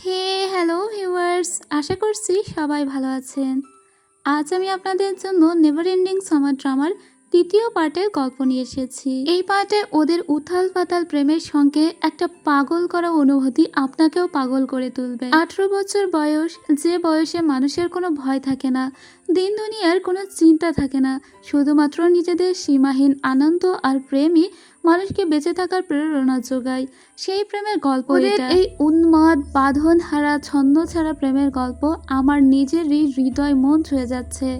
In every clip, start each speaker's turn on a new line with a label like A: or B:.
A: হে hello viewers, আশা করছি সবাই ভালো আছেন। আজ আমি আপনাদের জন্য নেভার এন্ডিং সামার ড্রামার তৃতীয় পার্টের গল্প নিয়ে এসেছি। এই পার্টে ওদের উথাল পাতাল প্রেমের সঙ্গে একটা পাগল করা অনুভূতি আপনাকেও পাগল করে তুলবে। 18 বছর বয়স, যে বয়সে মানুষের কোনো ভয় থাকে না, দিন দুনিয়ার কোনো চিন্তা থাকে না, শুধুমাত্র নিজেদের সীমাহীন আনন্দ আর প্রেমই মানুষকে বেঁচে থাকার প্রেরণা যোগায়। সেই প্রেমের গল্প এটা। এই উন্মাদ বাঁধন হারা ছন্দ ছাড়া প্রেমের গল্প আমার নিজেরই হৃদয় মন ছুঁয়ে যাচ্ছে।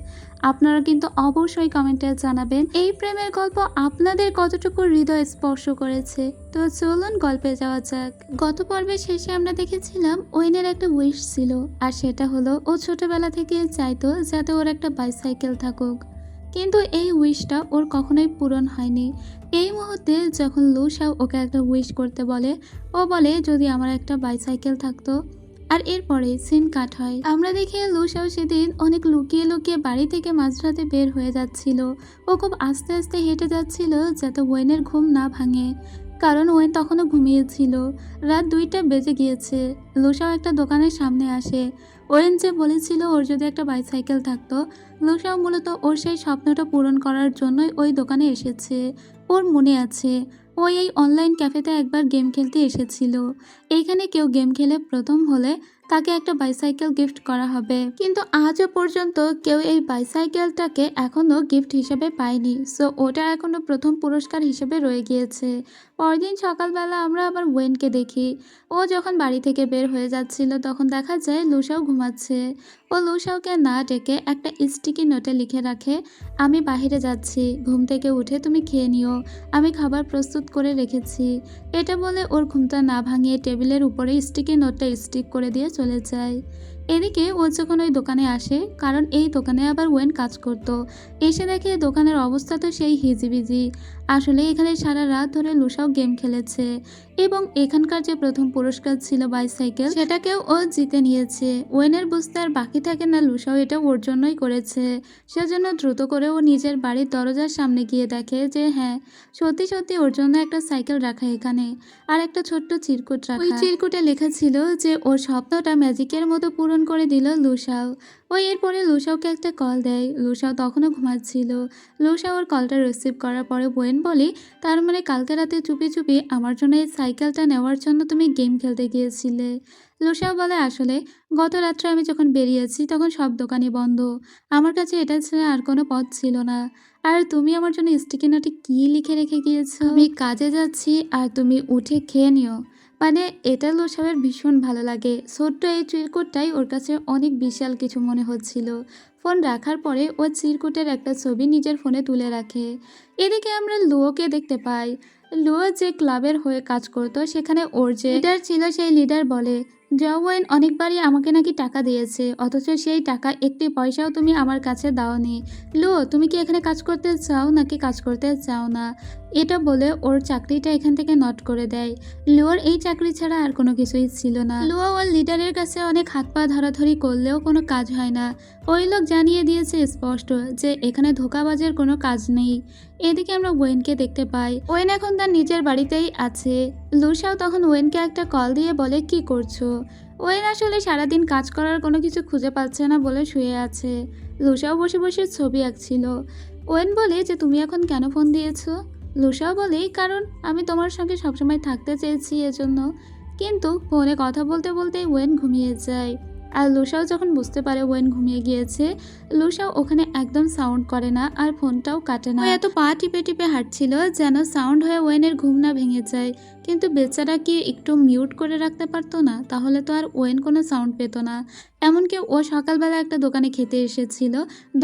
A: আপনারা কিন্তু অবশ্যই কমেন্টে জানাবেন এই প্রেমের গল্প আপনাদের কতটুকু হৃদয় স্পর্শ করেছে। তো চলুন গল্পে যাওয়া যাক। গত পর্বের শেষে আমরা দেখেছিলাম ওয়েনের একটা উইশ ছিল, আর সেটা হলো ও ছোটবেলা থেকে চাইতো যাতে ওর একটা বাইসাইকেল থাকুক, কিন্তু এই উইশটা ওর কখনোই পূরণ হয়নি। এই মুহূর্তে যখন লুসাও ওকে একটা উইশ করতে বলে, ও বলে যদি আমার একটা বাইসাইকেল থাকতো। আর এরপরে সিন কাট হয়। আমরা দেখি লুসাও সেদিন অনেক লুকিয়ে লুকিয়ে বাড়ি থেকে মাঝরাতে বের হয়ে যাচ্ছিল। ও খুব আস্তে আস্তে হেঁটে যাচ্ছিল যাতে ওয়েনের ঘুম না ভাঙে, কারণ ওয়েন তখনও ঘুমিয়েছিল। রাত 2টা বেজে গিয়েছে। লুসাও একটা দোকানের সামনে আসে। ওয়েন যে বলেছিল ওর যদি একটা বাইসাইকেল থাকতো, লুসাও মূলত ওর সেই স্বপ্নটা পূরণ করার জন্যই ওই দোকানে এসেছে। ওর মনে আছে ওই এই অনলাইন ক্যাফেতে একবার গেম খেলতে এসেছিল। এইখানে কেউ গেম খেলে প্রথম হলে তাকে একটা বাইসাইকেল গিফট করা হবে, কিন্তু আজও পর্যন্ত কেউ এই বাইসাইকেলটাকে এখনো গিফট হিসেবে পায়নি। সো ওটা এখনো প্রথম পুরস্কার হিসেবে রয়ে গিয়েছে। পরদিন সকালবেলা আমরা আবার ওয়েনকে দেখি। ও যখন বাড়ি থেকে বের হয়ে যাচ্ছিল তখন দেখা যায় লুসাও ঘুমাচ্ছে। ও লুসাওকে না ডেকে একটা স্টিকি নোটে লিখে রাখে, আমি বাহিরে যাচ্ছি, ঘুম থেকে উঠে তুমি খেয়ে নিও, আমি খাবার প্রস্তুত করে রেখেছি। এটা বলে ওর ঘুমটা না ভাঙিয়ে টেবিলের উপরে স্টিকি নোটটা স্টিক করে দিয়ে চলে যায়। এদিকে ও যখন ওই দোকানে আসে, কারণ এই দোকানে আবার ওয়েন কাজ করত, এসে দেখে দোকানের অবস্থা তো সেই হিজিবিজি। আসলে এখানে সারা রাত ধরে লুসাও গেম খেলেছে এবং এখানকার যে প্রথম পুরস্কার ছিল বাইসাইকেল, সেটাকেও ও জিতে নিয়েছে। ওয়েনের বুঝতে আর বাকি থাকে না লুসাও এটা ওর জন্যই করেছে। সেজন্য দ্রুত করে ও নিজের বাড়ির দরজার সামনে গিয়ে দেখে যে হ্যাঁ, সত্যি সত্যি ওর জন্য একটা সাইকেল রাখা এখানে, আর একটা ছোট্ট চিরকুট রাখা। ওই চিরকুটে লেখা ছিল যে ওর স্বপ্নটা ম্যাজিকের মতো পূরণ করে দিল লুসাও। ওই এরপরে লুসাওকে একটা কল দেয়। লুসাও তখনও ঘুমাচ্ছিল। লুসাও ওর কলটা রিসিভ করার পরে ওয়েন বলি, তার মানে কালকে রাতে চুপি চুপি আমার জন্য এই সাইকেলটা নেওয়ার জন্য তুমি গেম খেলতে গিয়েছিলে। লুসাও বলে আসলে গত রাত্রে আমি যখন বেরিয়েছি তখন সব দোকানই বন্ধ, আমার কাছে এটা ছাড়া আর কোনো পথ ছিল না। আর তুমি আমার জন্য স্টিকি নোটে কী লিখে রেখে গিয়েছো, আমি কাজে যাচ্ছি আর তুমি উঠে খেয়ে নিও। মানে এটা লুসাওয়ের ভীষণ ভালো লাগে। ছোট্ট এই চিরকুটটাই ওর কাছে অনেক বিশাল কিছু মনে হচ্ছিল। ফোন রাখার পরে ও চিরকুটের একটা ছবি নিজের ফোনে তুলে রাখে। এদিকে আমরা লুয়োকে দেখতে পাই। লুয়ো যে ক্লাবের হয়ে কাজ করতো সেখানে ওর যে লিডার ছিল সেই লিডার বলে, জওয়েন অনেকবারই আমাকে নাকি টাকা দিয়েছে, অথচ সেই টাকা একটি পয়সাও তুমি আমার কাছে দাওনি। লুয়ো তুমি কি এখানে কাজ করতে চাও নাকি কাজ করতে চাও না? এটা বলে ওর চাকরিটা এখান থেকে নট করে দেয়। লুয়োর এই চাকরি ছাড়া আর কোনো কিছুই ছিল না। লুয়ো ওর লিডারের কাছে অনেক হাত পা ধরাধরি করলেও কোনো কাজ হয় না। ওই লোক জানিয়ে দিয়েছে স্পষ্ট যে এখানে ধোঁকাবাজের কোনো কাজ নেই। এদিকে আমরা ওয়েনকে দেখতে পাই। ওয়েন এখন তার নিজের বাড়িতেই আছে। লুসাও তখন ওয়েনকে একটা কল দিয়ে বলে কি করছো। ওয়েন আসলে সারাদিন কাজ করার কোনো কিছু খুঁজে পাচ্ছে না বলে শুয়ে আছে। লুসাও বসে বসে ছবি আঁকছিল। ওয়েন বলে যে তুমি এখন কেন ফোন দিয়েছো। লুসাও বলে কারণ আমি তোমার সঙ্গে সবসময় থাকতে চেয়েছি এজন্য। কিন্তু ফোনে কথা বলতে বলতেই ওয়েন ঘুমিয়ে যায়। আর লুসাও যখন বুঝতে পারে ওয়েন ঘুমিয়ে গিয়েছে, লুসাও ওখানে একদম সাউন্ড করে না আর ফোনটাও কাটে না। ও এত পা টিপে টিপে হাঁটছিল যেন সাউন্ড হয়ে ওয়েনের ঘুম না ভেঙে যায়। কিন্তু বেচারা কি একটু মিউট করে রাখতে পারতো না? তাহলে তো আর ওয়েন কোনো সাউন্ড পেত না। এমনকি ও সকালবেলা একটা দোকানে খেতে এসেছিল,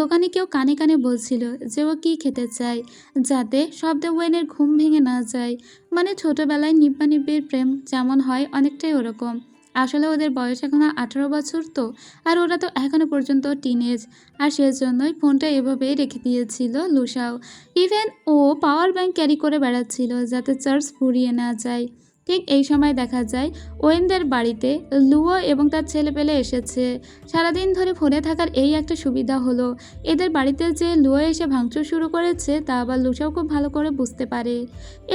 A: দোকানে কেউ কানে কানে বলছিল যে ও কি খেতে চায়, যাতে শব্দে ওয়েনের ঘুম ভেঙে না যায়। মানে ছোটবেলায় নিব্বা নিব্বির প্রেম যেমন হয় অনেকটাই ওরকম। আসলে ওদের বয়স এখনো 18 বছর তো, আর ওরা তো এখনো পর্যন্ত টিনেজ, আর সেজন্যই ফোনটা এভাবেই রেখে দিয়েছিল লুসাও। ইভেন ও পাওয়ার ব্যাংক ক্যারি করে বেড়াচ্ছিল যাতে চার্জ ফুরিয়ে না যায়। ঠিক এই সময় দেখা যায় ওয়েনদের বাড়িতে লুয়ো এবং তার ছেলেপেলে এসেছে। সারাদিন ধরে ফোনে থাকার এই একটা সুবিধা হলো, এদের বাড়িতে যে লুয়ো এসে ভাঙচুর শুরু করেছে তা আবার লুসাও খুব ভালো করে বুঝতে পারে।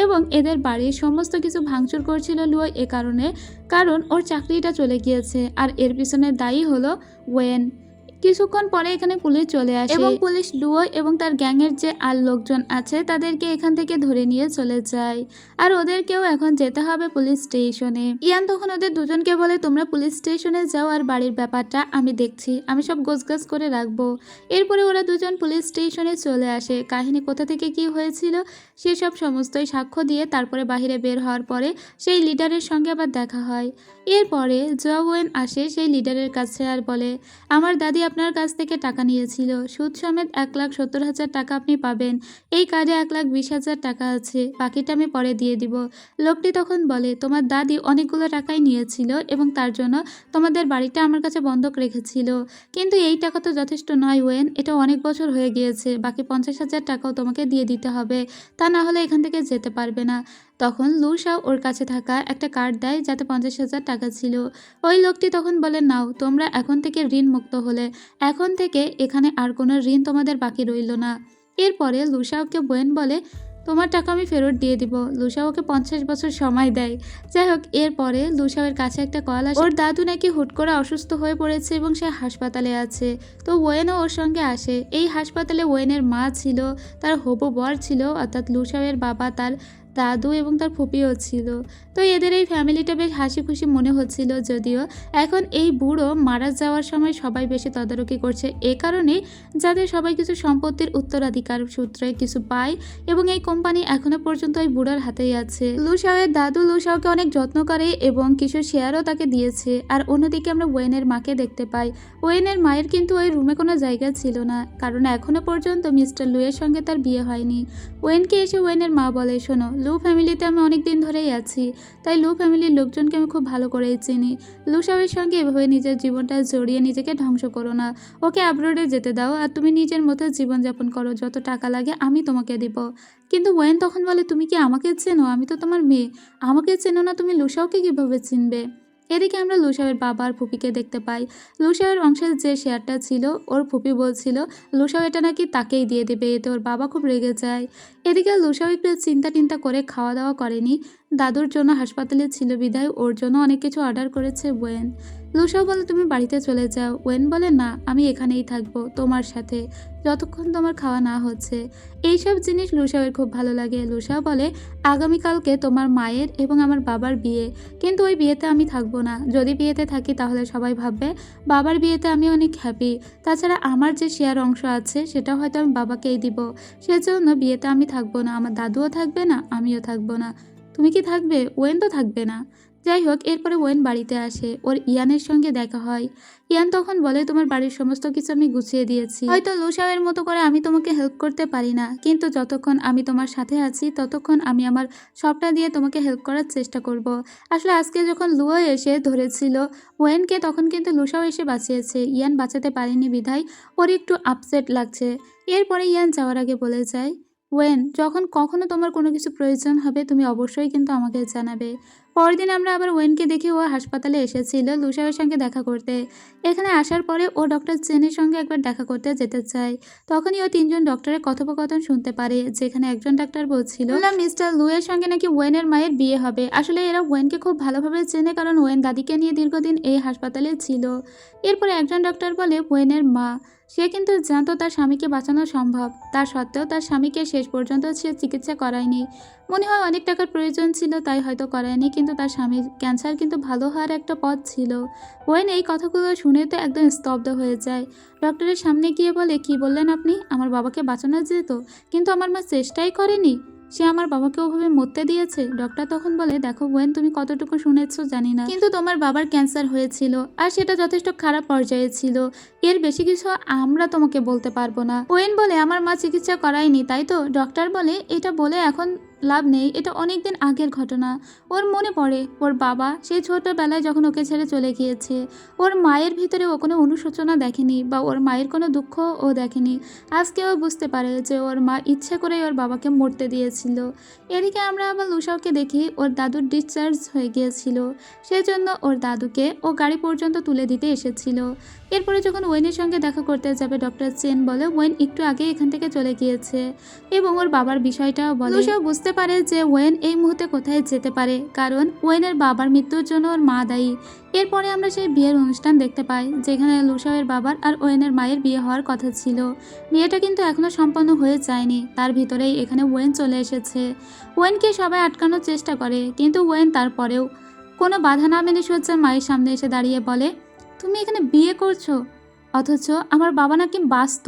A: এবং এদের বাড়ির সমস্ত কিছু ভাঙচুর করছিল লুয়ো এ কারণে, কারণ ওর চাকরিটা চলে গিয়েছে আর এর পিছনে দায়ী হলো ওয়েন। কিছুক্ষণ পরে এখানে পুলিশ চলে আসে এবং পুলিশ লুয়ো এবং তার গ্যাংয়ের যে আর লোকজন আছে তাদেরকে এখান থেকে ধরে নিয়ে চলে যায়। আর ওদেরকেও এখন যেতে হবে পুলিশ স্টেশনে। ইয়ান তখন ওদের দুজনকে বলে, তোমরা পুলিশ স্টেশনে যাও আর বাড়ির ব্যাপারটা আমি দেখছি, আমি সব গোছগাছ করে রাখবো। এরপরে ওরা দুজন পুলিশ স্টেশনে চলে আসে। কাহিনী কোথা থেকে কি হয়েছিল সেসব সমস্তই সাক্ষ্য দিয়ে তারপরে বাহিরে বের হওয়ার পরে সেই লিডারের সঙ্গে আবার দেখা হয়। এরপরে ওয়েন আসে সেই লিডারের কাছে আর বলে, আমার দাদি আপনার কাছ থেকে টাকা নিয়েছিল, সুদ সমেত 1,70,000 টাকা আপনি পাবেন। এই কার্ডে 1,20,000 টাকা আছে, বাকিটা আমি পরে দিয়ে দিব। লোকটি তখন বলে, তোমার দাদি অনেকগুলো টাকাই নিয়েছিল এবং তার জন্য তোমাদের বাড়িটা আমার কাছে বন্ধক রেখেছিল, কিন্তু এই টাকা তো যথেষ্ট নয় ওয়েন, এটা অনেক বছর হয়ে গিয়েছে, বাকি 50,000 টাকাও তোমাকে দিয়ে দিতে হবে, তা না হলে এখান থেকে যেতে পারবে না। তখন লুসাও ওর কাছে থাকা একটা কার্ড দেয় যাতে 50,000 টাকা ছিল। ওই লোকটি তখন বলে, নাও, তোমরা এখন থেকে ঋণ মুক্ত হলে, এখন থেকে এখানে আর কোনো ঋণ তোমাদের বাকি রইল না। এরপরে লুসাওকে ওয়েন বলে, তোমার টাকা আমি ফেরত দিয়ে দিব। লুসাও ওকে 50 বছর সময় দেয়। যাই হোক, এরপরে লুসাওয়ের কাছে একটা কল আসে, ওর দাদু নাকি হুট করে অসুস্থ হয়ে পড়েছে এবং সে হাসপাতালে আছে। তো ওয়েনও ওর সঙ্গে আসে। এই হাসপাতালে ওয়েনের মা ছিল, তার হবু বর ছিল অর্থাৎ লুসাওয়ের বাবা, তার দাদু এবং তার ফুপিও ছিল। তো এদের এই ফ্যামিলিটা বেশ হাসি খুশি মনে হচ্ছিল, যদিও এখন এই বুড়ো মারা যাওয়ার সময় সবাই বেশি তদারকি করছে এ কারণে যাতে সবাই কিছু সম্পত্তির উত্তরাধিকার সূত্রে কিছু পায় এবং এই কোম্পানি এখনো পর্যন্ত ওই বুড়োর হাতেই আছে। লুসাওয়ের দাদু লুসাওকে অনেক যত্ন করে এবং কিছু শেয়ারও তাকে দিয়েছে। আর অন্যদিকে আমরা ওয়েনের মাকে দেখতে পাই। ওয়েনের মায়ের কিন্তু ওই রুমে কোনো জায়গা ছিল না, কারণ এখনো পর্যন্ত মিস্টার লুয়ের সঙ্গে তার বিয়ে হয়নি। ওয়েনকে এসে ওয়েনের মা বলে, শোনো, লু ফ্যামিলিতে আমি অনেক দিন ধরেই আছি, তাই লু ফ্যামিলির লোকজনকে আমি খুব ভালো করেই চিনি। লুসাওয়ের সঙ্গে এভাবে নিজের জীবনটা জড়িয়ে নিজেকে ধ্বংস করো না, ওকে অ্যাব্রোডে যেতে দাও আর তুমি নিজের মতো জীবনযাপন করো, যত টাকা লাগে আমি তোমাকে দিব। কিন্তু ওয়েন তখন বলে, তুমি কি আমাকে চেনো? আমি তো তোমার মেয়ে, আমাকে চেনো না, তুমি লুসাওকে কিভাবে চিনবে? এদিকে আমরা লুসাওয়ের বাবা আর ফুপিকে দেখতে পাই। লুসাওয়ের অংশের যে শেয়ারটা ছিল ওর ফুপি বলছিল লুসাও এটা নাকি তাকেই দিয়ে দেবে, এতে ওর বাবা খুব রেগে যায়। এদিকে লুসাও একটু চিন্তা করে খাওয়া দাওয়া করেনি, দাদুর জন্য হাসপাতালে ছিল বিধায় ওর জন্য অনেক কিছু অর্ডার করেছে ওয়েন। লুসাও বলে, তুমি বাড়িতে চলে যাও। ওয়েন বলে, না, আমি এখানেই থাকবো তোমার সাথে যতক্ষণ তোমার খাওয়া না হচ্ছে। এইসব জিনিস লুসাওয়ের খুব ভালো লাগে। লুসাও বলে, আগামীকালকে তোমার মায়ের এবং আমার বাবার বিয়ে, কিন্তু ওই বিয়েতে আমি থাকবো না। যদি বিয়েতে থাকি তাহলে সবাই ভাববে বাবার বিয়েতে আমি অনেক হ্যাপি, তাছাড়া আমার যে শেয়ার অংশ আছে সেটা হয়তো আমি বাবাকেই দিব, সেজন্য বিয়েতে আমি থাকবো না, আমার দাদুও থাকবে না, আমিও থাকবো না। তুমি কি থাকবে? ওয়েন তো থাকবে না। যাই হোক, এরপরে ওয়েন বাড়িতে আসে, ওর ইয়ানের সঙ্গে দেখা হয়। ইয়ান তখন বলে, তোমার বাড়ির সমস্ত কিছু আমি গুছিয়ে দিয়েছি, হয়তো লুসাওয়ের মতো করে আমি তোমাকে হেল্প করতে পারি না, কিন্তু যতক্ষণ আমি তোমার সাথে আছি ততক্ষণ আমি আমার সবটা দিয়ে তোমাকে হেল্প করার চেষ্টা করব। আসলে আজকে যখন লুয়ো এসে ধরেছিল ওয়েনকে, তখন কিন্তু লুসাও এসে বাঁচিয়েছে, ইয়ান বাঁচাতে পারেনি বিধায় ওর একটু আপসেট লাগছে। এরপরে ইয়ান যাওয়ার আগে বলে যায়, ওয়েন, যখন কখনো তোমার কোনো কিছু প্রয়োজন হবে তুমি অবশ্যই কিন্তু আমাকে জানাবে। পরের দিন আমরা আবার ওয়েনকে দেখি ও হাসপাতালে এসেছিল লুসাওয়ের সঙ্গে দেখা করতে। এখানে আসার পরে ও ডক্টর চেনের সঙ্গে একবার দেখা করতে যেতে চায়। তখনই ও তিনজন ডক্টরের কথোপকথন শুনতে পারে, যেখানে একজন ডাক্তার বলছিল মিস্টার লুয়ের সঙ্গে নাকি ওয়েনের মায়ের বিয়ে হবে। আসলে এরা ওয়েনকে খুব ভালোভাবে চেনে, কারণ ওয়েন দাদিকে নিয়ে দীর্ঘদিন এই হাসপাতালে ছিল। এরপরে একজন ডক্টর বলে, ওয়েনের মা, সে কিন্তু জানতো তার স্বামীকে বাঁচানো সম্ভব, তার সত্ত্বেও তার স্বামীকে শেষ পর্যন্ত সে চিকিৎসা করায়নি। মনে হয় অনেক টাকার প্রয়োজন ছিল তাই হয়তো করায়নি, কিন্তু তার স্বামীর ক্যান্সার কিন্তু ভালো হওয়ার একটা পথ ছিল। ওয়েন এই কথাগুলো শুনে তো একদম স্তব্ধ হয়ে যায়। ডক্টরের সামনে গিয়ে বলে, কি বললেন আপনি? আমার বাবাকে বাঁচানো যেত, কিন্তু আমার মা চেষ্টাই করেনি, সে আমার বাবাকে ওভাবে মরতে দিয়েছে। ডক্টর তখন বলে, দেখো ওয়েন, তুমি কতটুকু শুনেছো জানি না, কিন্তু তোমার বাবার ক্যান্সার হয়েছিল আর সেটা যথেষ্ট খারাপ পর্যায়ে ছিল, এর বেশি কিছু আমরা তোমাকে বলতে পারবো না। ওয়েন বলে, আমার মা চিকিৎসা করায়নি তাই তো? ডক্টর বলে, এটা বলে এখন লাভ নেই, এটা অনেক দিন আগের ঘটনা। ওর মনে পড়ে ওর বাবা সেই ছোটবেলায় যখন ওকে ছেড়ে চলে গিয়েছে, ওর মায়ের ভিতরে ও কোনো অনুশোচনা দেখেনি বা ওর মায়ের কোনো দুঃখ ও দেখেনি। আজকে ও বুঝতে পারে যে ওর মা ইচ্ছে করে ওর বাবাকে মরতে দিয়েছিল। এদিকে আমরা আবার লুসাওকে দেখি ওর দাদুর ডিসচার্জ হয়ে গিয়েছিল, সেজন্য ওর দাদুকে ও গাড়ি পর্যন্ত তুলে দিতে এসেছিল। এরপরে যখন ওয়েনের সঙ্গে দেখা করতে যাবে, ডক্টর চেন বলে ওয়েন একটু আগে এখান থেকে চলে গিয়েছে এবং ওর বাবার বিষয়টাও বলে। লুসাও বুঝতে পারে যে ওয়েন এই মুহূর্তে কোথায় যেতে পারে, কারণ ওয়েনের বাবার মৃত্যুর জন্য ওর মা দায়ী। এরপরে আমরা সেই বিয়ের অনুষ্ঠান দেখতে পাই, যেখানে লুসাওয়ের বাবার আর ওয়েনের মায়ের বিয়ে হওয়ার কথা ছিল। বিয়েটা কিন্তু এখনো সম্পন্ন হয়ে যায়নি, তার ভিতরেই এখানে ওয়েন চলে এসেছে। ওয়েনকে সবাই আটকানোর চেষ্টা করে, কিন্তু ওয়েন তারপরেও কোনো বাধা না মেনে সোজা মায়ের সামনে এসে দাঁড়িয়ে বলে, তুমি এখানে বিয়ে করছো, অথচ আমার বাবা নাকি বাঁচত,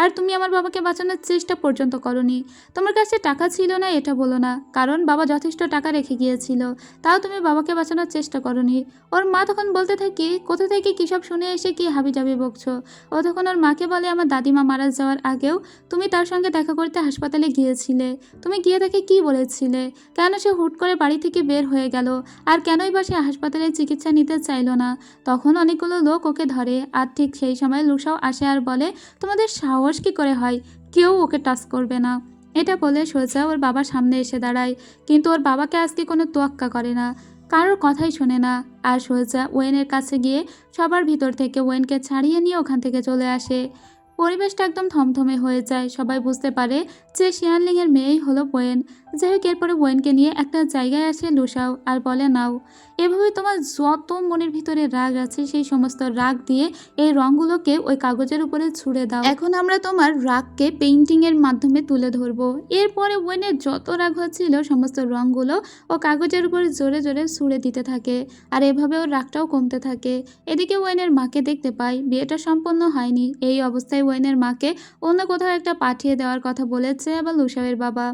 A: আর তুমি আমার বাবাকে বাঁচানোর চেষ্টা পর্যন্ত করনি। তোমার কাছে টাকা ছিল না এটা বলো না, কারণ বাবা যথেষ্ট টাকা রেখে গিয়েছিল, তাও তুমি বাবাকে বাঁচানোর চেষ্টা করনি। ওর মা তখন বলতে থাকে, কোথা থেকে কী সব শুনে এসে কি হাবিজাবি বকছো। ও তখন ওর মাকে বলে, আমার দাদিমা মারা যাওয়ার আগেও তুমি তার সঙ্গে দেখা করতে হাসপাতালে গিয়েছিলে, তুমি গিয়ে তাকে কী বলেছিলে, কেন সে হুট করে বাড়ি থেকে বের হয়ে গেল, আর কেনই বা সে হাসপাতালে চিকিৎসা নিতে চাইল না। তখন অনেকগুলো লোক ওকে ধরে, আর ঠিক সেই সময় লুসাও আসে আর বলে, তোমাদের সাহস কি করে হয়, কেউ ওকে টাচ করবে না। এটা বলে সোজা ওর বাবার সামনে এসে দাঁড়ায়, কিন্তু ওর বাবাকে আজকে কোনো তোয়াক্কা করে না, কারোর কথাই শোনে না, আর সোজা ওয়েনের কাছে গিয়ে সবার ভিতর থেকে ওয়েনকে ছাড়িয়ে নিয়ে ওখান থেকে চলে আসে। পরিবেশটা একদম থমথমে হয়ে যায়, সবাই বুঝতে পারে যে শিয়ানলিংয়ের মেয়েই হলো ওয়েন। যাই হোক, এরপরে ওয়েনকে নিয়ে একটা জায়গায় আসে লুসাও আর বলে, নাও, এভাবে তোমার যত মনের ভিতরে রাগ আছে সেই সমস্ত রাগ দিয়ে এই রঙগুলোকে ওই কাগজের উপরে ছুঁড়ে দাও। এখন আমরা তোমার রাগকে পেইন্টিংয়ের মাধ্যমে তুলে ধরবো। এরপরে ওয়েনের যত রাগ হচ্ছিল সমস্ত রঙগুলো ও কাগজের উপরে জোরে জোরে ছুঁড়ে দিতে থাকে, আর এভাবে ওর রাগটাও কমতে থাকে। এদিকে ওয়েনের মাকে দেখতে পাই, বিয়েটা সম্পন্ন হয়নি। এই অবস্থায় ওয়েনের মাকে অন্য কোথাও একটা পাঠিয়ে দেওয়ার কথা বলেছে আবার লুসাওয়ের বাবা।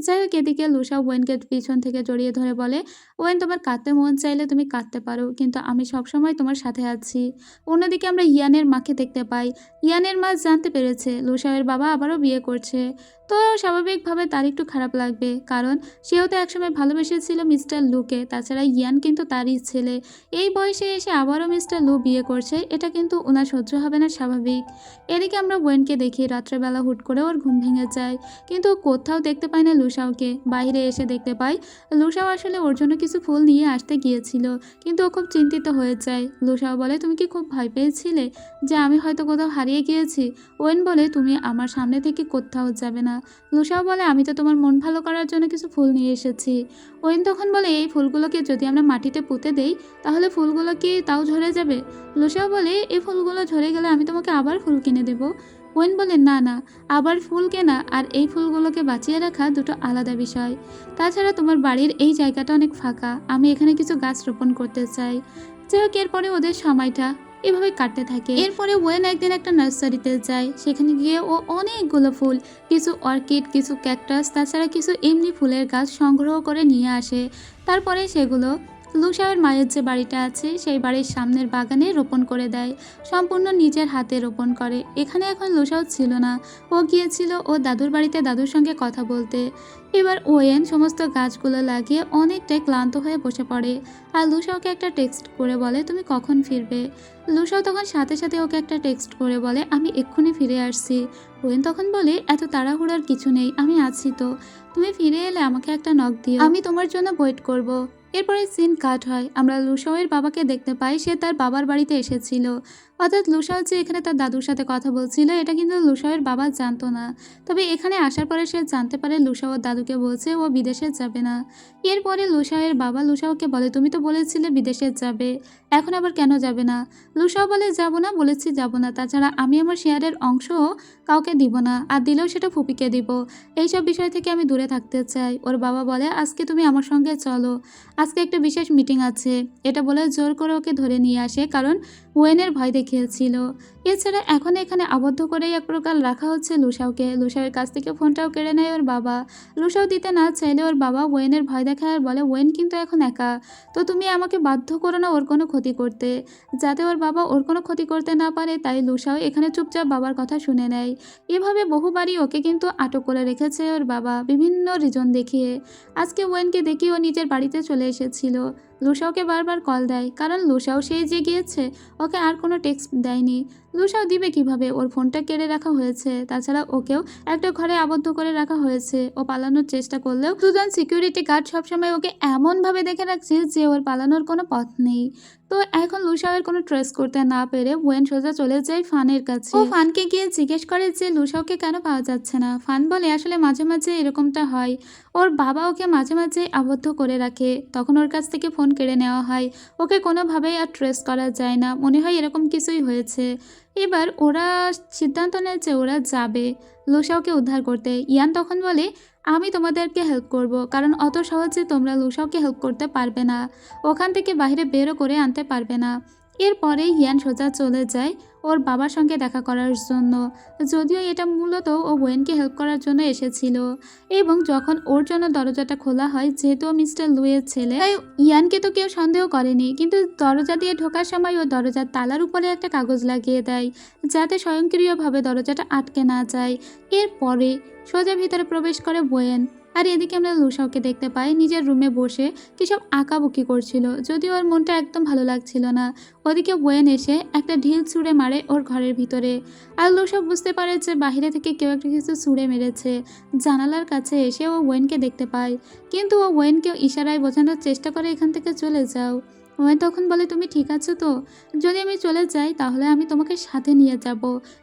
A: যাই হোক, এদিকে লুসাও ওয়েনকে পিছন থেকে জড়িয়ে ধরে বলে, ওয়েন, তোমার কাঁদতে মন চাইলে তুমি কাঁদতে পারো, কিন্তু আমি সবসময় তোমার সাথে আছি। অন্যদিকে আমরা ইয়ানের মাকে দেখতে পাই। ইয়ানের মা জানতে পেরেছে লুসাওয়ের বাবা আবারও বিয়ে করছে, তো স্বাভাবিকভাবে তার একটু খারাপ লাগবে, কারণ সেও তো একসময় ভালোবেসেছিল মিস্টার লুকে। তাছাড়া ইয়ান কিন্তু তারই ছেলে। এই বয়সে এসে আবারও মিস্টার লু বিয়ে করছে, এটা কিন্তু ওনার সহ্য হবে না স্বাভাবিক। এদিকে আমরা ওয়েনকে দেখি রাত্রেবেলা হুট করে ওর ঘুম ভেঙে যায়, কিন্তু কোথাও দেখতে পাই না লুসাওকে। বাইরে এসে দেখতে পাই লুসাও আসলে ওর জন্য কিছু ফুল নিয়ে আসতে গিয়েছিল, কিন্তু ও খুব চিন্তিত হয়ে যায়। লুসাও বলে, তুমি কি খুব ভয় পেয়েছিলে যে আমি হয়তো কোথাও হারিয়ে গিয়েছি? ওয়েন বলে, তুমি আমার সামনে থেকে কোথাও যাবে না। লুসাও বলে, আমি তো তোমার মন ভালো করার জন্য কিছু ফুল নিয়ে এসেছি। ওয়েন তখন বলে, এই ফুলগুলোকে যদি আমরা মাটিতে পুঁতে দেই তাহলে ফুলগুলো কি তাও ঝরে যাবে? লুসাও বলে, এই ফুলগুলো ঝরে গেলে আমি তোমাকে আবার ফুল কিনে দেবো। ওয়েন বলে, না না, আবার ফুল কেনা আর এই ফুলগুলোকে বাঁচিয়ে রাখা দুটো আলাদা বিষয়। তাছাড়া তোমার বাড়ির এই জায়গাটা অনেক ফাঁকা, আমি এখানে কিছু গাছ রোপণ করতে চাই। যাই হোক, এরপরে ওদের সময়টা এভাবে কাটতে থাকে। এরপরে ওয়েন একদিন একটা নার্সারিতে যায়, সেখানে গিয়ে ও অনেকগুলো ফুল, কিছু অর্কিড, কিছু ক্যাকটাস, তাছাড়া কিছু এমনি ফুলের গাছ সংগ্রহ করে নিয়ে আসে। তারপরে সেগুলো লুসাওয়ের মায়ের যে বাড়িটা আছে সেই বাড়ির সামনের বাগানে রোপণ করে দেয়, সম্পূর্ণ নিজের হাতে রোপণ করে। এখানে এখন লুসাও ছিল না, ও গিয়েছিল ও দাদুর বাড়িতে দাদুর সঙ্গে কথা বলতে। এবার ওয়েন সমস্ত গাছগুলো লাগিয়ে অনেকটাই ক্লান্ত হয়ে বসে পড়ে, আর লুসাওকে একটা টেক্সট করে বলে, তুমি কখন ফিরবে? লুসাও তখন সাথে সাথে ওকে একটা টেক্সট করে বলে, আমি এক্ষুনি ফিরে আসছি। ওয়েন তখন বলে, এত তাড়াহুড়ার কিছু নেই, আমি আছি তো, তুমি ফিরে এলে আমাকে একটা নক দিও, আমি তোমার জন্য ওয়েট করব। এরপরে সিন কাট হয়, আমরা লুসাওয়ের বাবাকে দেখতে পাই, সে তার বাবার বাড়িতে এসেছিল। অর্থাৎ লুসাও যে এখানে তার দাদুর সাথে কথা বলছিল এটা কিন্তু লুসাওয়ের বাবা জানতো না। তবে এখানে আসার পরে সে জানতে পারে লুসাও ওর দাদুকে বলছে ও বিদেশে যাবে না। এরপরে লুসাওয়ের বাবা লুসাওকে বলে, তুমি তো বলেছিলে বিদেশে যাবে, এখন আবার কেন যাবে না? লুসাও বলে, যাব না বলেছি, যাব না, তাছাড়া আমি আমার শেয়ারের অংশও কাউকে দিব না, আর দিলেও সেটা ফুপিকে দিব। এইসব বিষয় থেকে আমি দূরে থাকতে চাই। ওর বাবা বলে, আজকে তুমি আমার সঙ্গে চলো, আজকে একটা বিশেষ মিটিং আছে, এটা বলে জোর করে ওকে ধরে নিয়ে আসে, কারণ ওয়েনের ভয় দেখিয়েছিল। এছাড়া এখন এখানে আবদ্ধ করেই এক প্রকার রাখা হচ্ছে লুসাওকে। লুসাওয়ের কাছ থেকে ফোনটাও কেড়ে নেয় ওর বাবা। লুসাও দিতে না চাইলে ওর বাবা ওয়েনের ভয় দেখায় আর বলে, ওয়েন কিন্তু এখন একা, তো তুমি আমাকে বাধ্য করো না ওর কোনো ক্ষতি করতে। যাতে ওর বাবা ওর কোনো ক্ষতি করতে না পারে, তাই লুসাও এখানে চুপচাপ বাবার কথা শুনে নেয়। এভাবে বহুবারই ওকে কিন্তু আটক করে রেখেছে ওর বাবা, বিভিন্ন রিজন দেখিয়ে। আজকে ওয়েনকে দেখিয়ে ও নিজের বাড়িতে চলে এসেছিল। লুসাওকে বারবার কল দেয়, কারণ লুসাও সেই যে গিয়েছে, ওকে আর কোনো টেক্সট দেয়নি। লুসাও দিবে কিভাবে, ওর ফোনটা কেড়ে রাখা হয়েছে। তাছাড়া ওকেও একটা ঘরে আবদ্ধ করে রাখা হয়েছে। ও পালানোর চেষ্টা করলেও দুজন সিকিউরিটি গার্ড সবসময় ওকে এমনভাবে দেখে রাখছে যে ওর পালানোর কোনো পথ নেই। তো এখন লুসাওয়ের কোনো ট্রেস করতে না পেরে ওয়েন সোজা চলে যায় ফানের কাছে। ও ফানকে গিয়ে জিজ্ঞেস করে যে লুসাওকে কেন পাওয়া যাচ্ছে না। ফান বলে আসলে মাঝে মাঝে এরকমটা হয়, ওর বাবা ওকে মাঝে মাঝে আবদ্ধ করে রাখে, তখন ওর কাছ থেকে ফোন কেড়ে নেওয়া হয়, ওকে কোনোভাবেই আর ট্রেস করা যায় না, মনে হয় এরকম কিছুই হয়েছে। এবার ওরা সিদ্ধান্ত নেয় যে ওরা যাবে লুসাওকে উদ্ধার করতে। ইয়ান তখন বলে, আমি তোমাদেরকে হেল্প করব, কারণ অত সহজে তোমরা লুসাওকে হেল্প করতে পারবে না, ওখান থেকে বাইরে বেরো করে আনতে পারবে না। এরপরে ইয়ান সোজা চলে যায় ওর বাবার সঙ্গে দেখা করার জন্য, যদিও এটা মূলত ও ওয়েনকে হেল্প করার জন্য এসেছিল। এবং যখন ওর জন্য দরজাটা খোলা হয়, যেহেতু ও মিস্টার লুয়ের ছেলে, তাই ইয়ানকে তো কেউ সন্দেহ করেনি, কিন্তু দরজা দিয়ে ঢোকার সময় ও দরজার তালার উপরে একটা কাগজ লাগিয়ে দেয়, যাতে স্বয়ংক্রিয়ভাবে দরজাটা আটকে না যায়। এরপরে সোজা ভিতরে প্রবেশ করে ওয়েন। আর এদিকে আমরা লুসাওকে দেখতে পাই নিজের রুমে বসে কিসব আঁকাবুকি করছিল, যদিও ওর মনটা একদম ভালো লাগছিল না। ওদিকে ওয়েন এসে একটা ঢিল ছুঁড়ে মারে ওর ঘরের ভিতরে, আর লুসাও বুঝতে পারে যে বাইরে থেকে কেউ একটা কিছু ছুঁড়ে মেরেছে। জানালার কাছে এসে ও ওয়েনকে দেখতে পায়, কিন্তু ও ওয়েনকে ইশারায় বোঝানোর চেষ্টা করে এখান থেকে চলে যাও। ওয়েন তখন বলে, তুমি ঠিক আছো তো? যদি আমি চলে যাই তাহলে আমি তোমাকে সাথে নিয়ে যাব,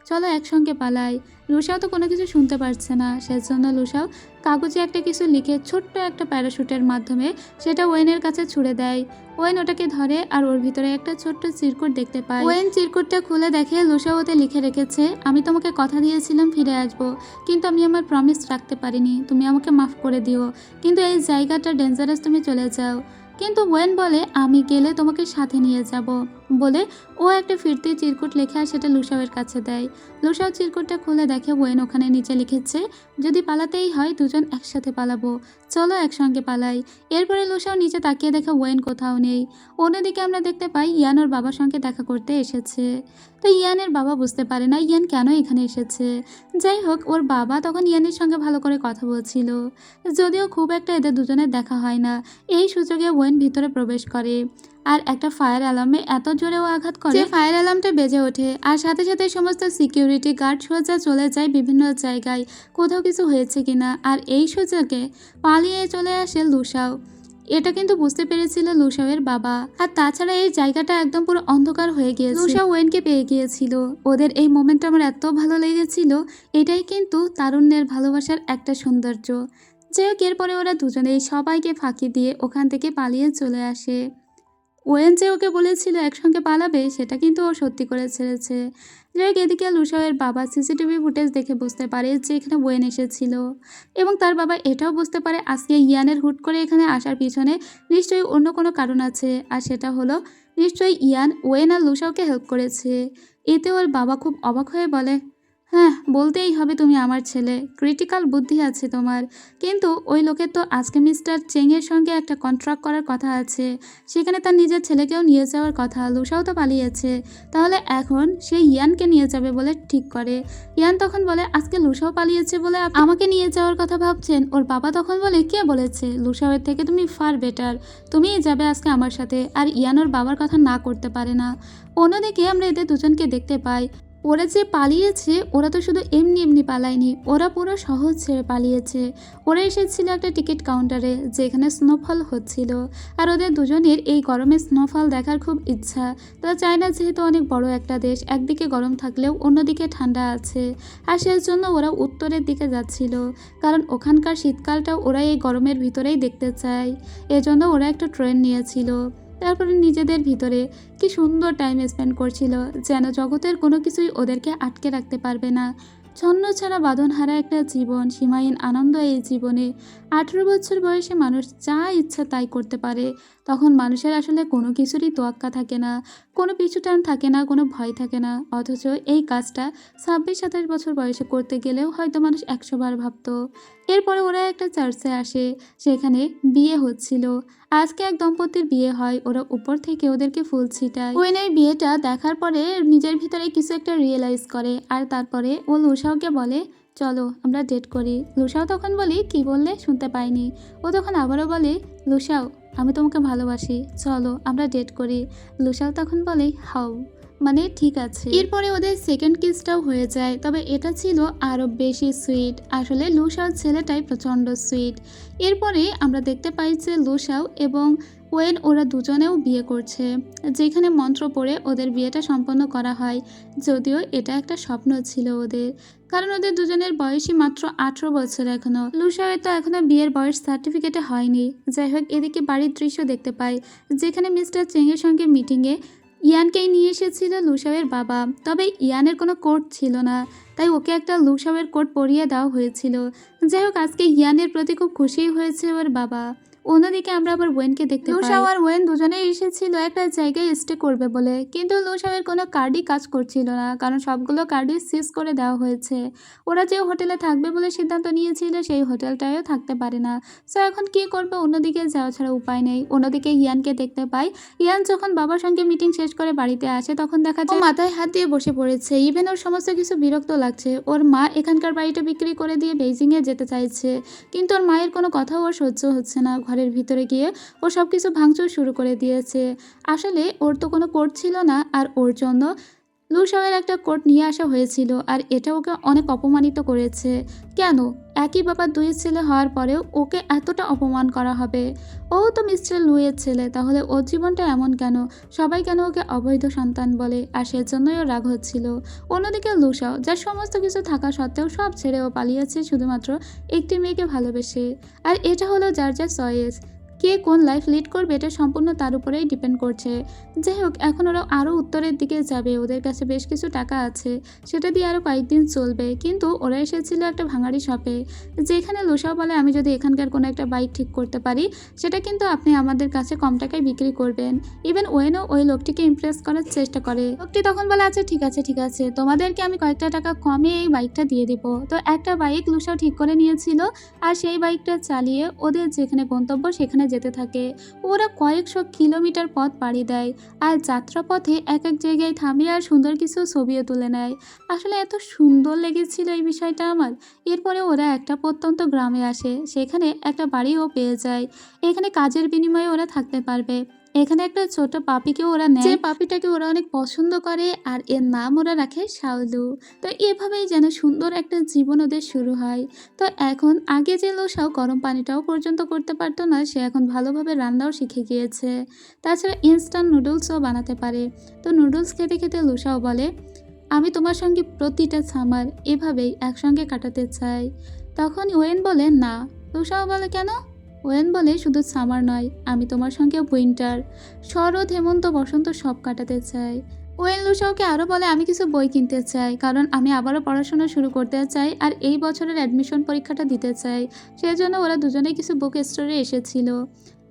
A: চলো একসঙ্গে পালাই। লুসাও তো কোনো কিছু শুনতে পারছে না, সেজন্য লুসাও কাগজে একটা কিছু লিখে ছোট্ট একটা প্যারাশুটের মাধ্যমে সেটা ওয়েনের কাছে ছুঁড়ে দেয়। ওয়েন ওটাকে ধরে আর ওর ভিতরে একটা ছোট্ট চিরকুট দেখতে পায়। ওয়েন চিরকুটটা খুলে দেখে লুসাও ওতে লিখে রেখেছে, আমি তোমাকে কথা দিয়েছিলাম ফিরে আসবো, কিন্তু আমি আমার প্রমিস রাখতে পারিনি, তুমি আমাকে মাফ করে দিও, কিন্তু এই জায়গাটা ডেঞ্জারাস, তুমি চলে যাও। কিন্তু ওয়েন বলে, আমি গেলে তোমাকে সাথে নিয়ে যাব বলে ও একটা ফিরতি চিরকুট লেখা সেটা লুসাওয়ের কাছে দেয়। লুসাও চিরকুটটা খুলে দেখে ওয়েন ওখানে নিচে লিখেছে, যদি পালাতেই হয় দুজন একসাথে পালাবো, চলো একসঙ্গে পালাই। এরপরে লুসাও নিচে তাকিয়ে দেখে ওয়েন কোথাও নেই। অন্যদিকে আমরা দেখতে পাই ইয়ান ওর বাবার সঙ্গে দেখা করতে এসেছে। তো ইয়ানের বাবা বুঝতে পারে না ইয়ান কেন এখানে এসেছে। যাই হোক, ওর বাবা তখন ইয়ানের সঙ্গে ভালো করে কথা বলছিল, যদিও খুব একটা এদের দুজনের দেখা হয় না। এই সুযোগে ওয়েন ভিতরে প্রবেশ করে আর একটা ফায়ার অ্যালার্মে এত জোরে ও আঘাত করে যে ফায়ার অ্যালার্মটা বেজে ওঠে, আর সাথে সাথে সমস্ত সিকিউরিটি গার্ড সোজা চলে যায় বিভিন্ন জায়গায় কোথাও কিছু হয়েছে কিনা। আর এই সুযোগে পালিয়ে চলে আসে লুসাও। এটা কিন্তু বুঝতে পেরেছিল লুসাওয়ের বাবা। আর তাছাড়া এই জায়গাটা একদম পুরো অন্ধকার হয়ে গিয়েছে, লুসাও ওয়েনকে পেয়ে গিয়েছিল। ওদের এই মোমেন্টটা আমার এত ভালো লেগেছিল, এটাই কিন্তু তারুণ্যের ভালোবাসার একটা সৌন্দর্য। যাই হোক, এরপরে ওরা দুজনেই সবাইকে ফাঁকি দিয়ে ওখান থেকে পালিয়ে চলে আসে। ওয়েন যে ওকে বলেছিল একসঙ্গে পালাবে, সেটা কিন্তু ও সত্যি করে ছেড়েছে। যাই হোক, এদিকে লুসাওয়ের বাবা সিসিটিভি ফুটেজ দেখে বুঝতে পারে যে এখানে ওয়েন এসেছিল, এবং তার বাবা এটাও বুঝতে পারে আজকে ইয়ানের হুট করে এখানে আসার পিছনে নিশ্চয়ই অন্য কোনো কারণ আছে, আর সেটা হলো নিশ্চয়ই ইয়ান ওয়েন আর লুসাওকে হেল্প করেছে। এতে ওর বাবা খুব অবাক হয়ে বলে, হ্যাঁ, বলতেই হবে তুমি আমার ছেলে, ক্রিটিক্যাল বুদ্ধি আছে তোমার, কিন্তু ওই লোকের তো আজকে মিস্টার চেংয়ের সঙ্গে একটা কন্ট্রাক্ট করার কথা আছে, সেখানে তার নিজের ছেলেকেও নিয়ে যাওয়ার কথা, লুসাও তো পালিয়েছে, তাহলে এখন সে ইয়ানকে নিয়ে যাবে বলে ঠিক করে। ইয়ান তখন বলে, আজকে লুসাও পালিয়েছে বলে আমাকে নিয়ে যাওয়ার কথা ভাবছেন? ওর বাবা তখন বলে, কে বলেছে? লুসাওয়ের থেকে তুমি ফার বেটার, তুমিই যাবে আজকে আমার সাথে। আর ইয়ান ওর বাবার কথা না করতে পারে না। অন্যদিকে আমরা এদের দুজনকে দেখতে পাই, ওরা যে পালিয়েছে ওরা তো শুধু এমনি এমনি পালায়নি, ওরা পুরো শহর ছেড়ে পালিয়েছে। ওরা এসেছিল একটা টিকিট কাউন্টারে যেখানে স্নোফল হচ্ছিল, আর ওদের দুজনের এই গরমে স্নোফল দেখার খুব ইচ্ছা। তারা চায় না, যেহেতু অনেক বড় একটা দেশ, একদিকে গরম থাকলেও অন্যদিকে ঠান্ডা আছে, আর সেই জন্য ওরা উত্তরের দিকে যাচ্ছিল, কারণ ওখানকার শীতকালটাও ওরা এই গরমের ভিতরেই দেখতে চায়। এজন্য ওরা একটা ট্রেন নিয়েছিল। তারপরে নিজেদের ভিতরে কি সুন্দর টাইম স্পেন্ড করছিল, যেন জগতের কোনো কিছুই ওদেরকে আটকে রাখতে পারবে না। ছন্ন ছাড়া বাঁধনহারা একটা জীবন, সীমাহীন আনন্দ এই জীবনে। 18 বছর বয়সে মানুষ যা ইচ্ছা তাই করতে পারে। তখন মানুষের আসলে কোনো কিছুরই তোয়াক্কা থাকে না, কোনো পিছুটান থাকে না, কোনো ভয় থাকে না। অথচ এই কাজটা 26-27 বছর বয়সে করতে গেলেও হয়তো মানুষ 100 বার ভাবত। এরপরে ওরা একটা চার্চে আসে, সেখানে বিয়ে হচ্ছিল। আজকে এক দম্পতির বিয়ে হয়, ওরা উপর থেকে ওদেরকে ফুল ছিটায়। ওয়েনের বিয়েটা দেখার পরে নিজের ভিতরে কিছু একটা রিয়েলাইজ করে, আর তারপরে ও লুসাওকে বলে চলো আমরা ডেট করি। লুসাও তখন বলি কি বললে, শুনতে পাইনি। ও তখন আবারও বলে লুসাও আমি তোমাকে ভালোবাসি, চলো আমরা ডেট করি। লুসাও তখন বলে হাউ, মানে ঠিক আছে। এরপরে ওদের সেকেন্ড কিসটাও হয়ে যায়, তবে এটা ছিল আরও বেশি সুইট। আসলে লুসাও ছেলেটাই প্রচণ্ড সুইট। এরপরে আমরা দেখতে পাই যে লুসাও এবং ওয়েন ওরা দুজনেও বিয়ে করছে, যেখানে মন্ত্র পড়ে ওদের বিয়েটা সম্পন্ন করা হয়। যদিও এটা একটা স্বপ্ন ছিল ওদের, কারণ ওদের দুজনের বয়সই মাত্র 18 বছর এখনো। লুসাওয়ের তো এখনো বিয়ের বয়স সার্টিফিকেটে হয়নি। যাই হোক, এদিকে বাড়ির দৃশ্য দেখতে পাই, যেখানে মিস্টার চেংয়ের সঙ্গে মিটিংয়ে ইয়ানকেই নিয়ে এসেছিল লুসাওয়ের বাবা। তবে ইয়ানের কোনো কোট ছিল না, তাই ওকে একটা লুসাওয়ের কোট পরিয়ে দেওয়া হয়েছিল। যাই হোক, আজকে ইয়ানের প্রতি খুব খুশিই হয়েছে ওর বাবা। অন্যদিকে আমরা আবার ওয়েনকে দেখতে পাই। লুসাও আর ওয়েন দুজনেই এসেছিল একটা জায়গায় স্টে করবে বলে, কিন্তু লুসাওয়ের কোনো কার্ডই কাজ করছিল না, কারণ সবগুলো কার্ডই সিজ করে দেওয়া হয়েছে। ওরা যে হোটেলে থাকবে বলে সিদ্ধান্ত নিয়েছিল সেই হোটেলটায়ও থাকতে পারে না। সো এখন কি করবে, অন্যদিকে যাওয়া ছাড়া উপায় নেই। অন্যদিকে ইয়ানকে দেখতে পাই। ইয়ান যখন বাবার সঙ্গে মিটিং শেষ করে বাড়িতে আসে, তখন দেখা যায় মাথায় হাত দিয়ে বসে পড়েছে। ইভেন ওর সমস্ত কিছু বিরক্ত লাগছে। ওর মা এখানকার বাড়িটা বিক্রি করে দিয়ে বেইজিংয়ে যেতে চাইছে, কিন্তু ওর মায়ের কোনো কথাও ওর সহ্য হচ্ছে না। ঘরের ভিতরে গিয়ে ও সব কিছু ভাঙচুর শুরু করে দিয়েছে। আসলে ওর তো কোনো কোট ছিল না, আর ওর জন্য লুসাওয়ের একটা কোট নিয়ে আসা হয়েছিল, আর এটা ওকে অনেক অপমানিত করেছে। কেন একই বাবার দুই ছেলে হওয়ার পরেও ওকে এতটা অপমান করা হবে? ও তো মিস্টার লুয়ের ছেলে, তাহলে ওর জীবনটা এমন কেন? সবাই কেন ওকে অবৈধ সন্তান বলে? আর সেজন্যই ও রাগ হচ্ছিল। অন্যদিকে লুসাও, যার সমস্ত কিছু থাকা সত্ত্বেও সব ছেড়ে ও পালিয়েছে শুধুমাত্র একটি মেয়েকে ভালোবেসে। আর এটা হলো যার যার চয়েস। কে কোন লাইফ লিড করবে এটা সম্পূর্ণ তার উপরেই ডিপেন্ড করছে। যাই হোক, এখন ওরা আরও উত্তরের দিকে যাবে। ওদের কাছে বেশ কিছু টাকা আছে, সেটা দিয়ে আরও কয়েকদিন চলবে। কিন্তু ওরা এসেছিল একটা ভাঙাড়ি শপে, যেখানে লুসাও বলে আমি যদি এখানকার কোনো একটা বাইক ঠিক করতে পারি, সেটা কিন্তু আপনি আমাদের কাছে কম টাকায় বিক্রি করবেন। ইভেন ওয়েনও ওই লোকটিকে ইমপ্রেস করার চেষ্টা করে। লোকটি তখন বলে আচ্ছা ঠিক আছে ঠিক আছে, তোমাদেরকে আমি কয়েকটা টাকা কমে এই বাইকটা দিয়ে দিব। তো একটা বাইক লুসাও ঠিক করে নিয়েছিল, আর সেই বাইকটা চালিয়ে ওদের যেখানে গন্তব্য সেখানে যেতে থাকে। ওরা কয়েকশো কিলোমিটার পথ পাড়ি দেয়, আর যাত্রাপথে এক এক জায়গায় থামে আর সুন্দর কিছু ছবিও তুলে নেয়। আসলে এত সুন্দর লেগেছিল এই বিষয়টা আমার। এরপরে ওরা একটা প্রত্যন্ত গ্রামে আসে, সেখানে একটা বাড়িও পেয়ে যায়। এখানে কাজের বিনিময়ে ওরা থাকতে পারবে। এখানে একটা ছোট পাপিকেও ওরা নেয়, যে পাপিটাকে ওরা অনেক পছন্দ করে, আর এর নাম ওরা রাখে শাওলু। তো এভাবেই যেন সুন্দর একটা জীবন ওদের শুরু হয়। তো এখন আগে যে লুসাও গরম পানিটাও পর্যন্ত করতে পারতো না, সে এখন ভালোভাবে রান্নাও শিখে গিয়েছে। তাছাড়া ইনস্ট্যান্ট নুডলসও বানাতে পারে। তো নুডলস খেতে খেতে লুসাও বলে আমি তোমার সঙ্গে প্রতিটা সামার এভাবেই একসঙ্গে কাটাতে চাই। তখন ওয়েন বলে না। লুসাও বলে কেন? ওয়েন বলে শুধু সামার নয়, আমি তোমার সঙ্গে উইন্টার, শরৎ, হেমন্ত, বসন্ত সব কাটাতে চাই। ওয়েন লুসাওকে আরও বলে আমি কিছু বই কিনতে চাই, কারণ আমি আবারও পড়াশোনা শুরু করতে চাই, আর এই বছরের অ্যাডমিশন পরীক্ষাটা দিতে চাই। সেজন্য ওরা দুজনেই কিছু বুক স্টোরে এসেছিল।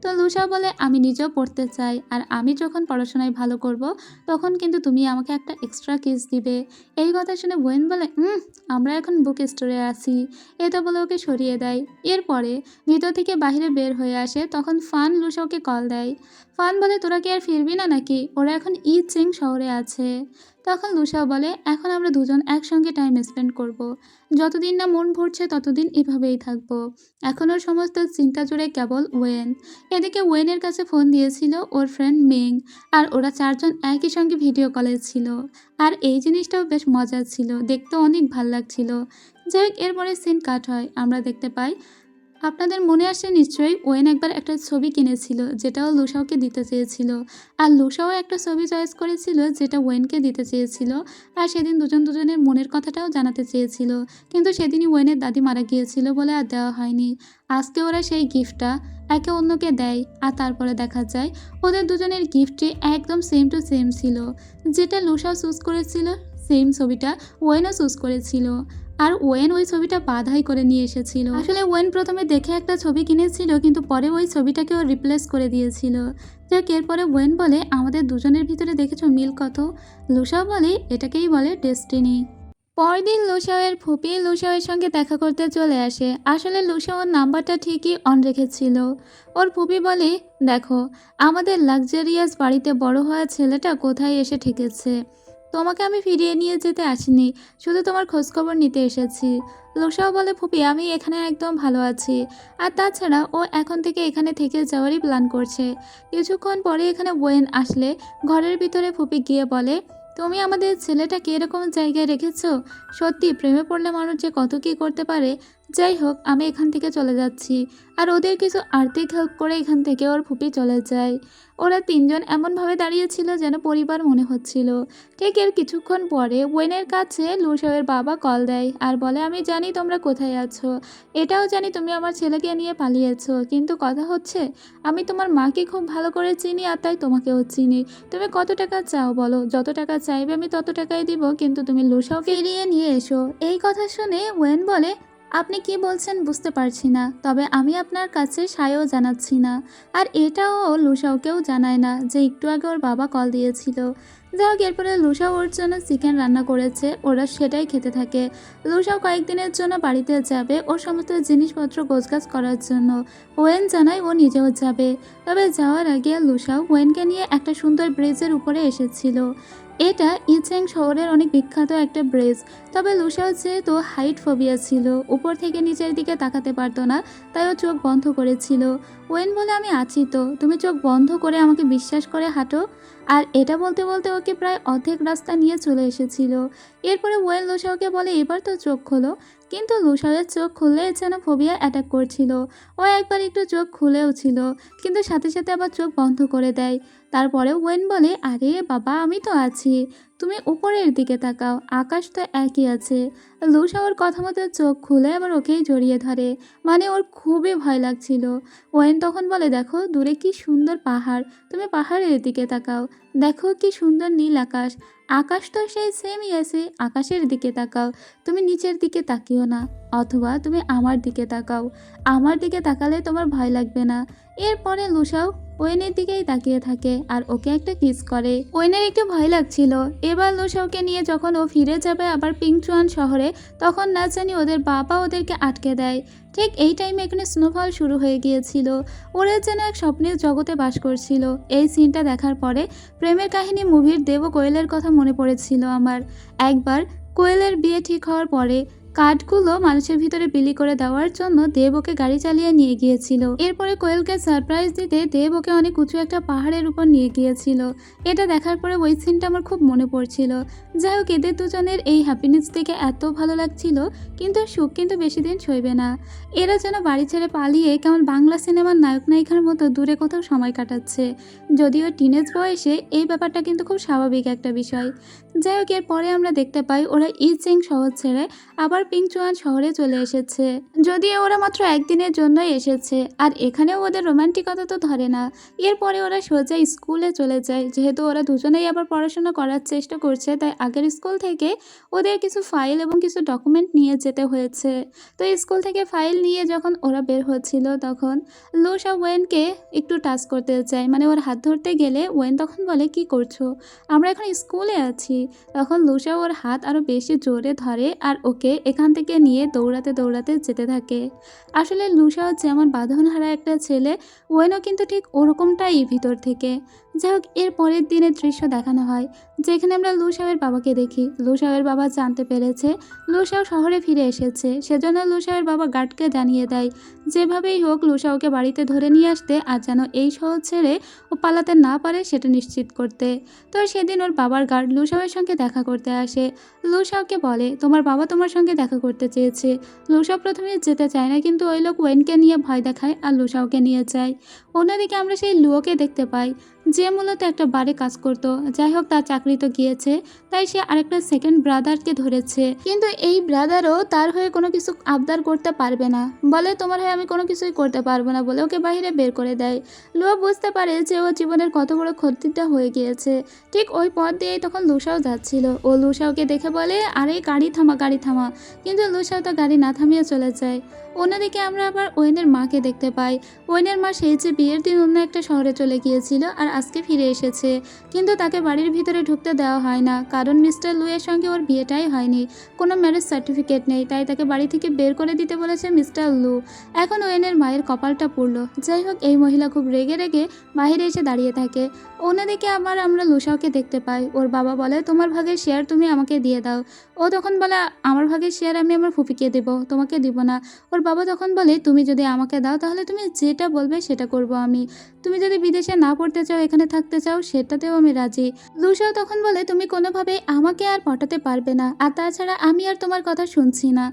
A: তো লুসাও বলে আমি নিজেও পড়তে চাই, আর আমি যখন পড়াশোনায় ভালো করব তখন কিন্তু তুমি আমাকে একটা এক্সট্রা কিস দিবে। এই কথা শুনে ওয়েন বলে আমরা এখন বুক স্টোরে আছি। এটা বলে ওকে সরিয়ে দেয়। এরপরে ভিতর থেকে বাইরে বের হয়ে আসে, তখন ফান লুসাওকে কল দেয়। ফান বলে তোরা কি আর ফিরবি না নাকি? ওরা এখন চিং শহরে আছে। তখন লুসাও বলে এখন আমরা দুজন একসঙ্গে টাইম স্পেন্ড করব। যতদিন না মন ভরছে ততদিন এভাবেই থাকবো। এখন ওর সমস্ত চিন্তা জুড়ে কেবল ওয়েন। এদিকে ওয়েনের কাছে ফোন দিয়েছিল ওর ফ্রেন্ড মিং, আর ওরা চারজন একই সঙ্গে ভিডিও কলে ছিল। আর এই জিনিসটাও বেশ মজার ছিল, দেখতে অনেক ভাল লাগছিল। যাই হোক, এরপরে সিন কাট হয়। আমরা দেখতে পাই, আপনাদের মনে আসে নিশ্চয়ই, ওয়েন একবার একটা ছবি কিনেছিল যেটাও লুসাওকে দিতে চেয়েছিল, আর লুসাও একটা ছবি চয়েস করেছিল যেটা ওয়েনকে দিতে চেয়েছিল। আর সেদিন দুজনের মনের কথাটাও জানাতে চেয়েছিল, কিন্তু সেদিনই ওয়েনের দাদি মারা গিয়েছিল বলে আর দেওয়া হয়নি। আজকে ওরা সেই গিফটটা একে অন্যকে দেয়, আর তারপরে দেখা যায় ওদের দুজনের গিফটটি একদম সেম টু সেম ছিল। যেটা লুসাও চুজ করেছিল সেম ছবিটা ওয়েনও চুজ করেছিল। আর ওয়েন ওই ছবিটা বাধাই করে নিয়ে এসেছিল। আসলে ওয়েন প্রথমে দেখে একটা ছবি কিনেছিল, কিন্তু পরে ওই ছবিটাকে ও রিপ্লেস করে দিয়েছিল। যাক, এরপরে ওয়েন বলে আমাদের দুজনের ভিতরে দেখেছো মিল কত? লুসাও বলে এটাকেই বলে ডেস্টিনি। পরদিন লুসাওয়ের ফুপি লুসাওয়ের সঙ্গে দেখা করতে চলে আসে। আসলে লুসাও ওর নাম্বারটা ঠিকই অন রেখেছিল। ওর ফুপি বলে দেখো, আমাদের লাক্সারিয়াস বাড়িতে বড় হওয়া ছেলেটা কোথায় এসে ঠেকেছে। তোমাকে আমি ফিরিয়ে নিয়ে যেতে আসিনি, শুধু তোমার খোঁজখবর নিতে এসেছি। লুসাও বলে ফুপি আমি এখানে একদম ভালো আছি, আর তাছাড়া ও এখন থেকে এখানে থেকে যাওয়ারই প্ল্যান করছে। কিছুক্ষণ পরে এখানে ওয়েন আসলে ঘরের ভিতরে ফুপি গিয়ে বলে তুমি আমাদের ছেলেটাকে এরকম জায়গায় রেখেছো? সত্যি প্রেমে পড়লে মানুষ যে কত কী করতে পারে। যাই হোক, আমি এখান থেকে চলে যাচ্ছি। আর ওদের কিছু আর্থিক হেল্প করে এখান থেকে ওর ফুপি চলে যায়। ওরা তিনজন এমনভাবে দাঁড়িয়েছিল যেন পরিবার মনে হচ্ছিল। ঠিক এর কিছুক্ষণ পরে ওয়েনের কাছে লুসাওয়ের বাবা কল দেয় আর বলে আমি জানি তোমরা কোথায় আছো, এটাও জানি তুমি আমার ছেলেকে নিয়ে পালিয়েছো, কিন্তু কথা হচ্ছে আমি তোমার মাকে খুব ভালো করে চিনি, আর তাই তোমাকেও চিনি। তুমি কত টাকা চাও বলো, যত টাকা চাইবে আমি তত টাকাই দিব, কিন্তু তুমি লুসাওকে ফিরিয়ে নিয়ে এসো। এই কথা শুনে ওয়েন বলে আপনি কি বলছেন বুঝতে পারছি না, তবে আমি আপনার কাছে সায়ও জানাচ্ছি না। আর এটাও লুসাওকেও জানায় না যে একটু আগে ওর বাবা কল দিয়েছিল। যাই হোক, এরপরে লুসাও ওর জন্য চিকেন রান্না করেছে, ওরা সেটাই খেতে থাকে। লুসাও কয়েকদিনের জন্য বাড়িতে যাবে ওর সমস্ত জিনিসপত্র গোছগাছ করার জন্য। ওয়েন জানায় ও নিজেও যাবে। তবে যাওয়ার আগে লুসাও ওয়েনকে নিয়ে একটা সুন্দর ব্রিজের উপরে এসেছিল। এটা ইচেং শহরের অনেক বিখ্যাত একটা ব্রিজ। তবে লুসাও যেহেতু হাইট ফোবিয়া ছিল, উপর থেকে নিচের দিকে তাকাতে পারতো না, তাই ও চোখ বন্ধ করেছিল। ওয়েন বলে আমি আছি তো, তুমি চোখ বন্ধ করে আমাকে বিশ্বাস করে হাঁটো। আর এটা বলতে বলতে ওকে প্রায় অর্ধেক রাস্তা নিয়ে চলে এসেছিল। এরপরে ওয়েন লুসাওকে বলে এবার তো চোখ খোলো, কিন্তু লুসাওয়ের চোখ খুললে যেন ফোবিয়া অ্যাটাক করছিল। ও একবার একটু চোখ খুলেও ছিল, কিন্তু সাথে সাথে আবার চোখ বন্ধ করে দেয়। তারপরে ওয়েন বলে আরে বাবা আমি তো আছি, তুমি উপরের দিকে তাকাও, আকাশ তো একই আছে। লুসা ওর কথা মতো চোখ খুলে আবার ওকেই জড়িয়ে ধরে, মানে ওর খুবই ভয় লাগছিল। ওয়েন তখন বলে দেখো দূরে কি সুন্দর পাহাড়, তুমি পাহাড়ের দিকে তাকাও, দেখো কি সুন্দর নীল আকাশ, আকাশ তো সেই সেমই আছে, আকাশের দিকে তাকাও, তুমি নিচের দিকে তাকিও না, অথবা তুমি আমার দিকে তাকাও, আমার দিকে তাকালে তোমার ভয় লাগবে না। এরপরে লুসাও ওয়েনের দিকেই তাকিয়ে থাকে আর ওকে একটা কিস করে। ওয়েনের একটু ভয় লাগছিল। এবার লুসাওকে নিয়ে যখন ও ফিরে যাবে আবার পিংচুয়ান শহরে, তখন না জানি ওদের বাবা ওদেরকে আটকে দেয়। ঠিক এই টাইমে এখানে স্নোফল শুরু হয়ে গিয়েছিল। ওরা যেন এক স্বপ্নের জগতে বাস করছিল। এই সিনটা দেখার পরে প্রেমের কাহিনী মুভির দেব ও কোয়েলের কথা মনে পড়েছিল আমার। একবার কোয়েলের বিয়ে ঠিক হওয়ার পরে কাঠগুলো মানুষের ভিতরে বিলি করে দেওয়ার জন্য দেব ওকে গাড়ি চালিয়ে নিয়ে গিয়েছিল। এরপরে কোয়েলকে সারপ্রাইজ দিতে দেব ওকে অনেক উঁচু একটা পাহাড়ের উপর নিয়ে গিয়েছিল। এটা দেখার পরে ওই সিনটা আমার খুব মনে পড়ছিল। যাই হোক, এদের দুজনের এই হ্যাপিনেস দেখে এত ভালো লাগছিল, কিন্তু সুখ কিন্তু বেশি দিন সইবে না। এরা যেন বাড়ি ছেড়ে পালিয়ে কেমন বাংলা সিনেমার নায়ক নায়িকার মতো দূরে কোথাও সময় কাটাচ্ছে। যদিও টিনেজ বয়সে এই ব্যাপারটা কিন্তু খুব স্বাভাবিক একটা বিষয়। যাই হোক, এরপরে আমরা দেখতে পাই ওরা ইচিং শহর ছেড়ে আবার পিংচুয়ান শহরে চলে এসেছে। যদিও ওরা মাত্র একদিনের জন্যই এসেছে, আর এখানেও ওদের রোমান্টিকতা তো ধরে না। এরপরে ওরা সোজা স্কুলে চলে যায়। যেহেতু ওরা দুজনেই আবার পড়াশোনা করার চেষ্টা করছে, তাই আগের স্কুল থেকে ওদের কিছু ফাইল এবং কিছু ডকুমেন্ট নিয়ে যেতে হয়েছে। তো স্কুল থেকে ফাইল নিয়ে যখন ওরা বের হচ্ছিল, তখন লুসা ওয়েনকে একটু টাচ করতে চায়, মানে ওর হাত ধরতে গেলে ওয়েন তখন বলে কি করছো, আমরা এখন স্কুলে আছি। তখন লুসা ওর হাত আরও বেশি জোরে ধরে আর ওকে এখান থেকে নিয়ে দৌড়াতে দৌড়াতে যেতে থাকে। আসলে লুসাও যেমন বাঁধনহারা একটা ছেলে, ওয়েনও কিন্তু ঠিক ওরকমটাই ভিতর থেকে। যাই হোক, এর পরের দিনের দৃশ্য দেখানো হয়, যেখানে আমরা লুসাওয়ের বাবাকে দেখি। লুসাওয়ের বাবা জানতে পেরেছে লুসাও শহরে ফিরে এসেছে, সেজন্য লুসাওয়ের বাবা গার্ডকে জানিয়ে দেয় যেভাবেই হোক লুসাওকে বাড়িতে ধরে নিয়ে আসতে, আর যেন এই শহর ছেড়ে ও পালাতে না পারে সেটা নিশ্চিত করতে। তো সেদিন ওর বাবার গার্ড লুসাওয়ের সঙ্গে দেখা করতে আসে। লুসাওকে বলে তোমার বাবা তোমার সঙ্গে দেখা করতে চেয়েছে। লুসাও প্রথমে যেতে চায় না, কিন্তু ওই লোক ওয়েনকে নিয়ে ভয় দেখায় আর লুসাওকে নিয়ে যায়। অন্যদিকে আমরা সেই লুয়োকে দেখতে পাই। যে মূলত একটা বারে কাজ করতো। যাই হোক, তার চাকরি তো গিয়েছে, তাই সে আরেকটা সেকেন্ড ব্রাদারকে ধরেছে। কিন্তু এই ব্রাদারও তার হয়ে কোনো কিছু আবদার করতে পারবে না, বলে তোমার হয়ে আমি কোনো কিছুই করতে পারবো না বলে ওকে বাইরে বের করে দেয়। লুয়া বুঝতে পারে যে ও জীবনের কত বড় ক্ষতিটা হয়ে গিয়েছে। ঠিক ওই পথ দিয়েই তখন লুসাও যাচ্ছিল। ও লুসাওকে দেখে বলে, আরে গাড়ি থামা, গাড়ি থামা। কিন্তু লুসাও তো গাড়ি না থামিয়ে চলে যায়। অন্যদিকে আমরা আবার ওয়েনের মাকে দেখতে পাই। ওয়েনের মা সেই যে বিয়ের দিন অন্য একটা শহরে চলে গিয়েছিল আর আজকে ফিরে এসেছে, কিন্তু তাকে বাড়ির ভিতরে ঢুকতে দেওয়া হয় না, কারণ মিস্টার লুয়ের সঙ্গে ওর বিয়েটাই হয়নি, কোনো ম্যারেজ সার্টিফিকেট নেই, তাই তাকে বাড়ি থেকে বের করে দিতে বলেছে মিস্টার লু। এখন ওয়েনের মায়ের কপালটা পড়ল। যাই হোক, এই মহিলা খুব রেগে রেগে বাইরে এসে দাঁড়িয়ে থাকে। অন্যদিকে আবার আমরা লুসাওকে দেখতে পাই। ওর বাবা বলে, তোমার ভাগের শেয়ার তুমি আমাকে দিয়ে দাও। ও তখন বলে, আমার ভাগের শেয়ার আমি আমার ফুপিকে দেবো, তোমাকে দিব না। ওর বাবা তখন বলে, তুমি যদি আমাকে দাও তাহলে তুমি যেটা বলবে সেটা করব আমি। তুমি যদি বিদেশে না পড়তে চাও, এখানে থাকতে চাও, সেটাতেও আমি রাজি। লুসাও তখন বলে, তুমি কোনোভাবেই আমাকে আর পটাতে পারবে না, আর তাছাড়া আমি আর তোমার কথা শুনছি না।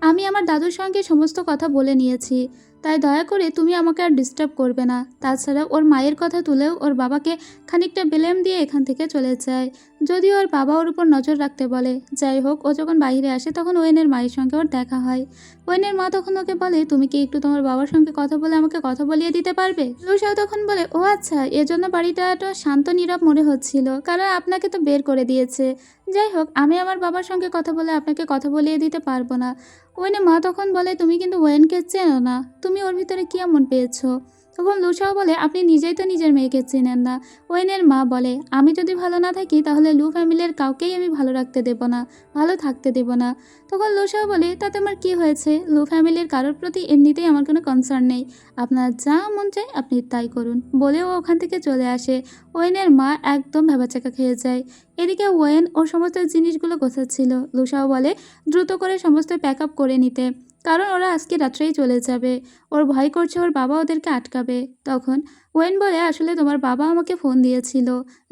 A: আমি আমার দাদুর সঙ্গে সমস্ত কথা বলে নিয়েছি, তাই দয়া করে তুমি আমাকে আর ডিস্টার্ব করবে না। তাছাড়া ওর মায়ের কথা তুলেও ওর বাবাকে খানিকটা ব্লেম দিয়ে এখান থেকে চলে যায়, যদিও ওর বাবা ওর উপর নজর রাখতে বলে। যাই হোক, ও যখন বাইরে আসে তখন ওয়েনের মায়ের সঙ্গে ওর দেখা হয়। ওয়েনের মা তখন ওকে বলে, তুমি কি একটু তোমার বাবার সঙ্গে কথা বলে আমাকে কথা বলিয়ে দিতে পারবে? লুসাও তখন বলে, ও আচ্ছা, এজন্য বাড়িটা তো শান্ত নীরব মনে হচ্ছিল, কারণ আপনাকে তো বের করে দিয়েছে। যাই হোক, আমি আমার বাবার সঙ্গে কথা বলে আপনাকে কথা বলিয়ে দিতে পারবো না। ওয়েনের মা তখন বলে, তুমি কিন্তু ওয়েনকে চেনো না, তুমি ওর ভিতরে কি এমন পেয়েছো? তখন লুসাও বলে, আপনি নিজেই তো নিজের মেয়েকে চেনেন না। ওয়েনের মা বলে, আমি যদি ভালো না থাকি তাহলে লু ফ্যামিলির কাউকেই আমি ভালো রাখতে দেব না, ভালো থাকতে দেব না। তখন লুসাও বলে, তাতে আমার কি হয়েছে? লু ফ্যামিলির কারোর প্রতি এমনিতেই আমার কোনো কনসার্ন নেই, আপনার যা মন চায় আপনি তাই করুন, বলে ও ওখান থেকে চলে আসে। ওয়েনের মা একদম ভেবাচাকা খেয়ে যায়। এদিকে ওয়েন ওর সমস্ত জিনিসগুলো গোছাচ্ছিল। লুসাও বলে দ্রুত করে সমস্ত প্যাক আপ করে নিতে, কারণ ওরা আজকে রাত্রেই চলে যাবে। ওর ভয় করছে ওর বাবা ওদেরকে আটকাবে। তখন ওয়েন বলে, আসলে তোমার বাবা আমাকে ফোন দিয়েছিল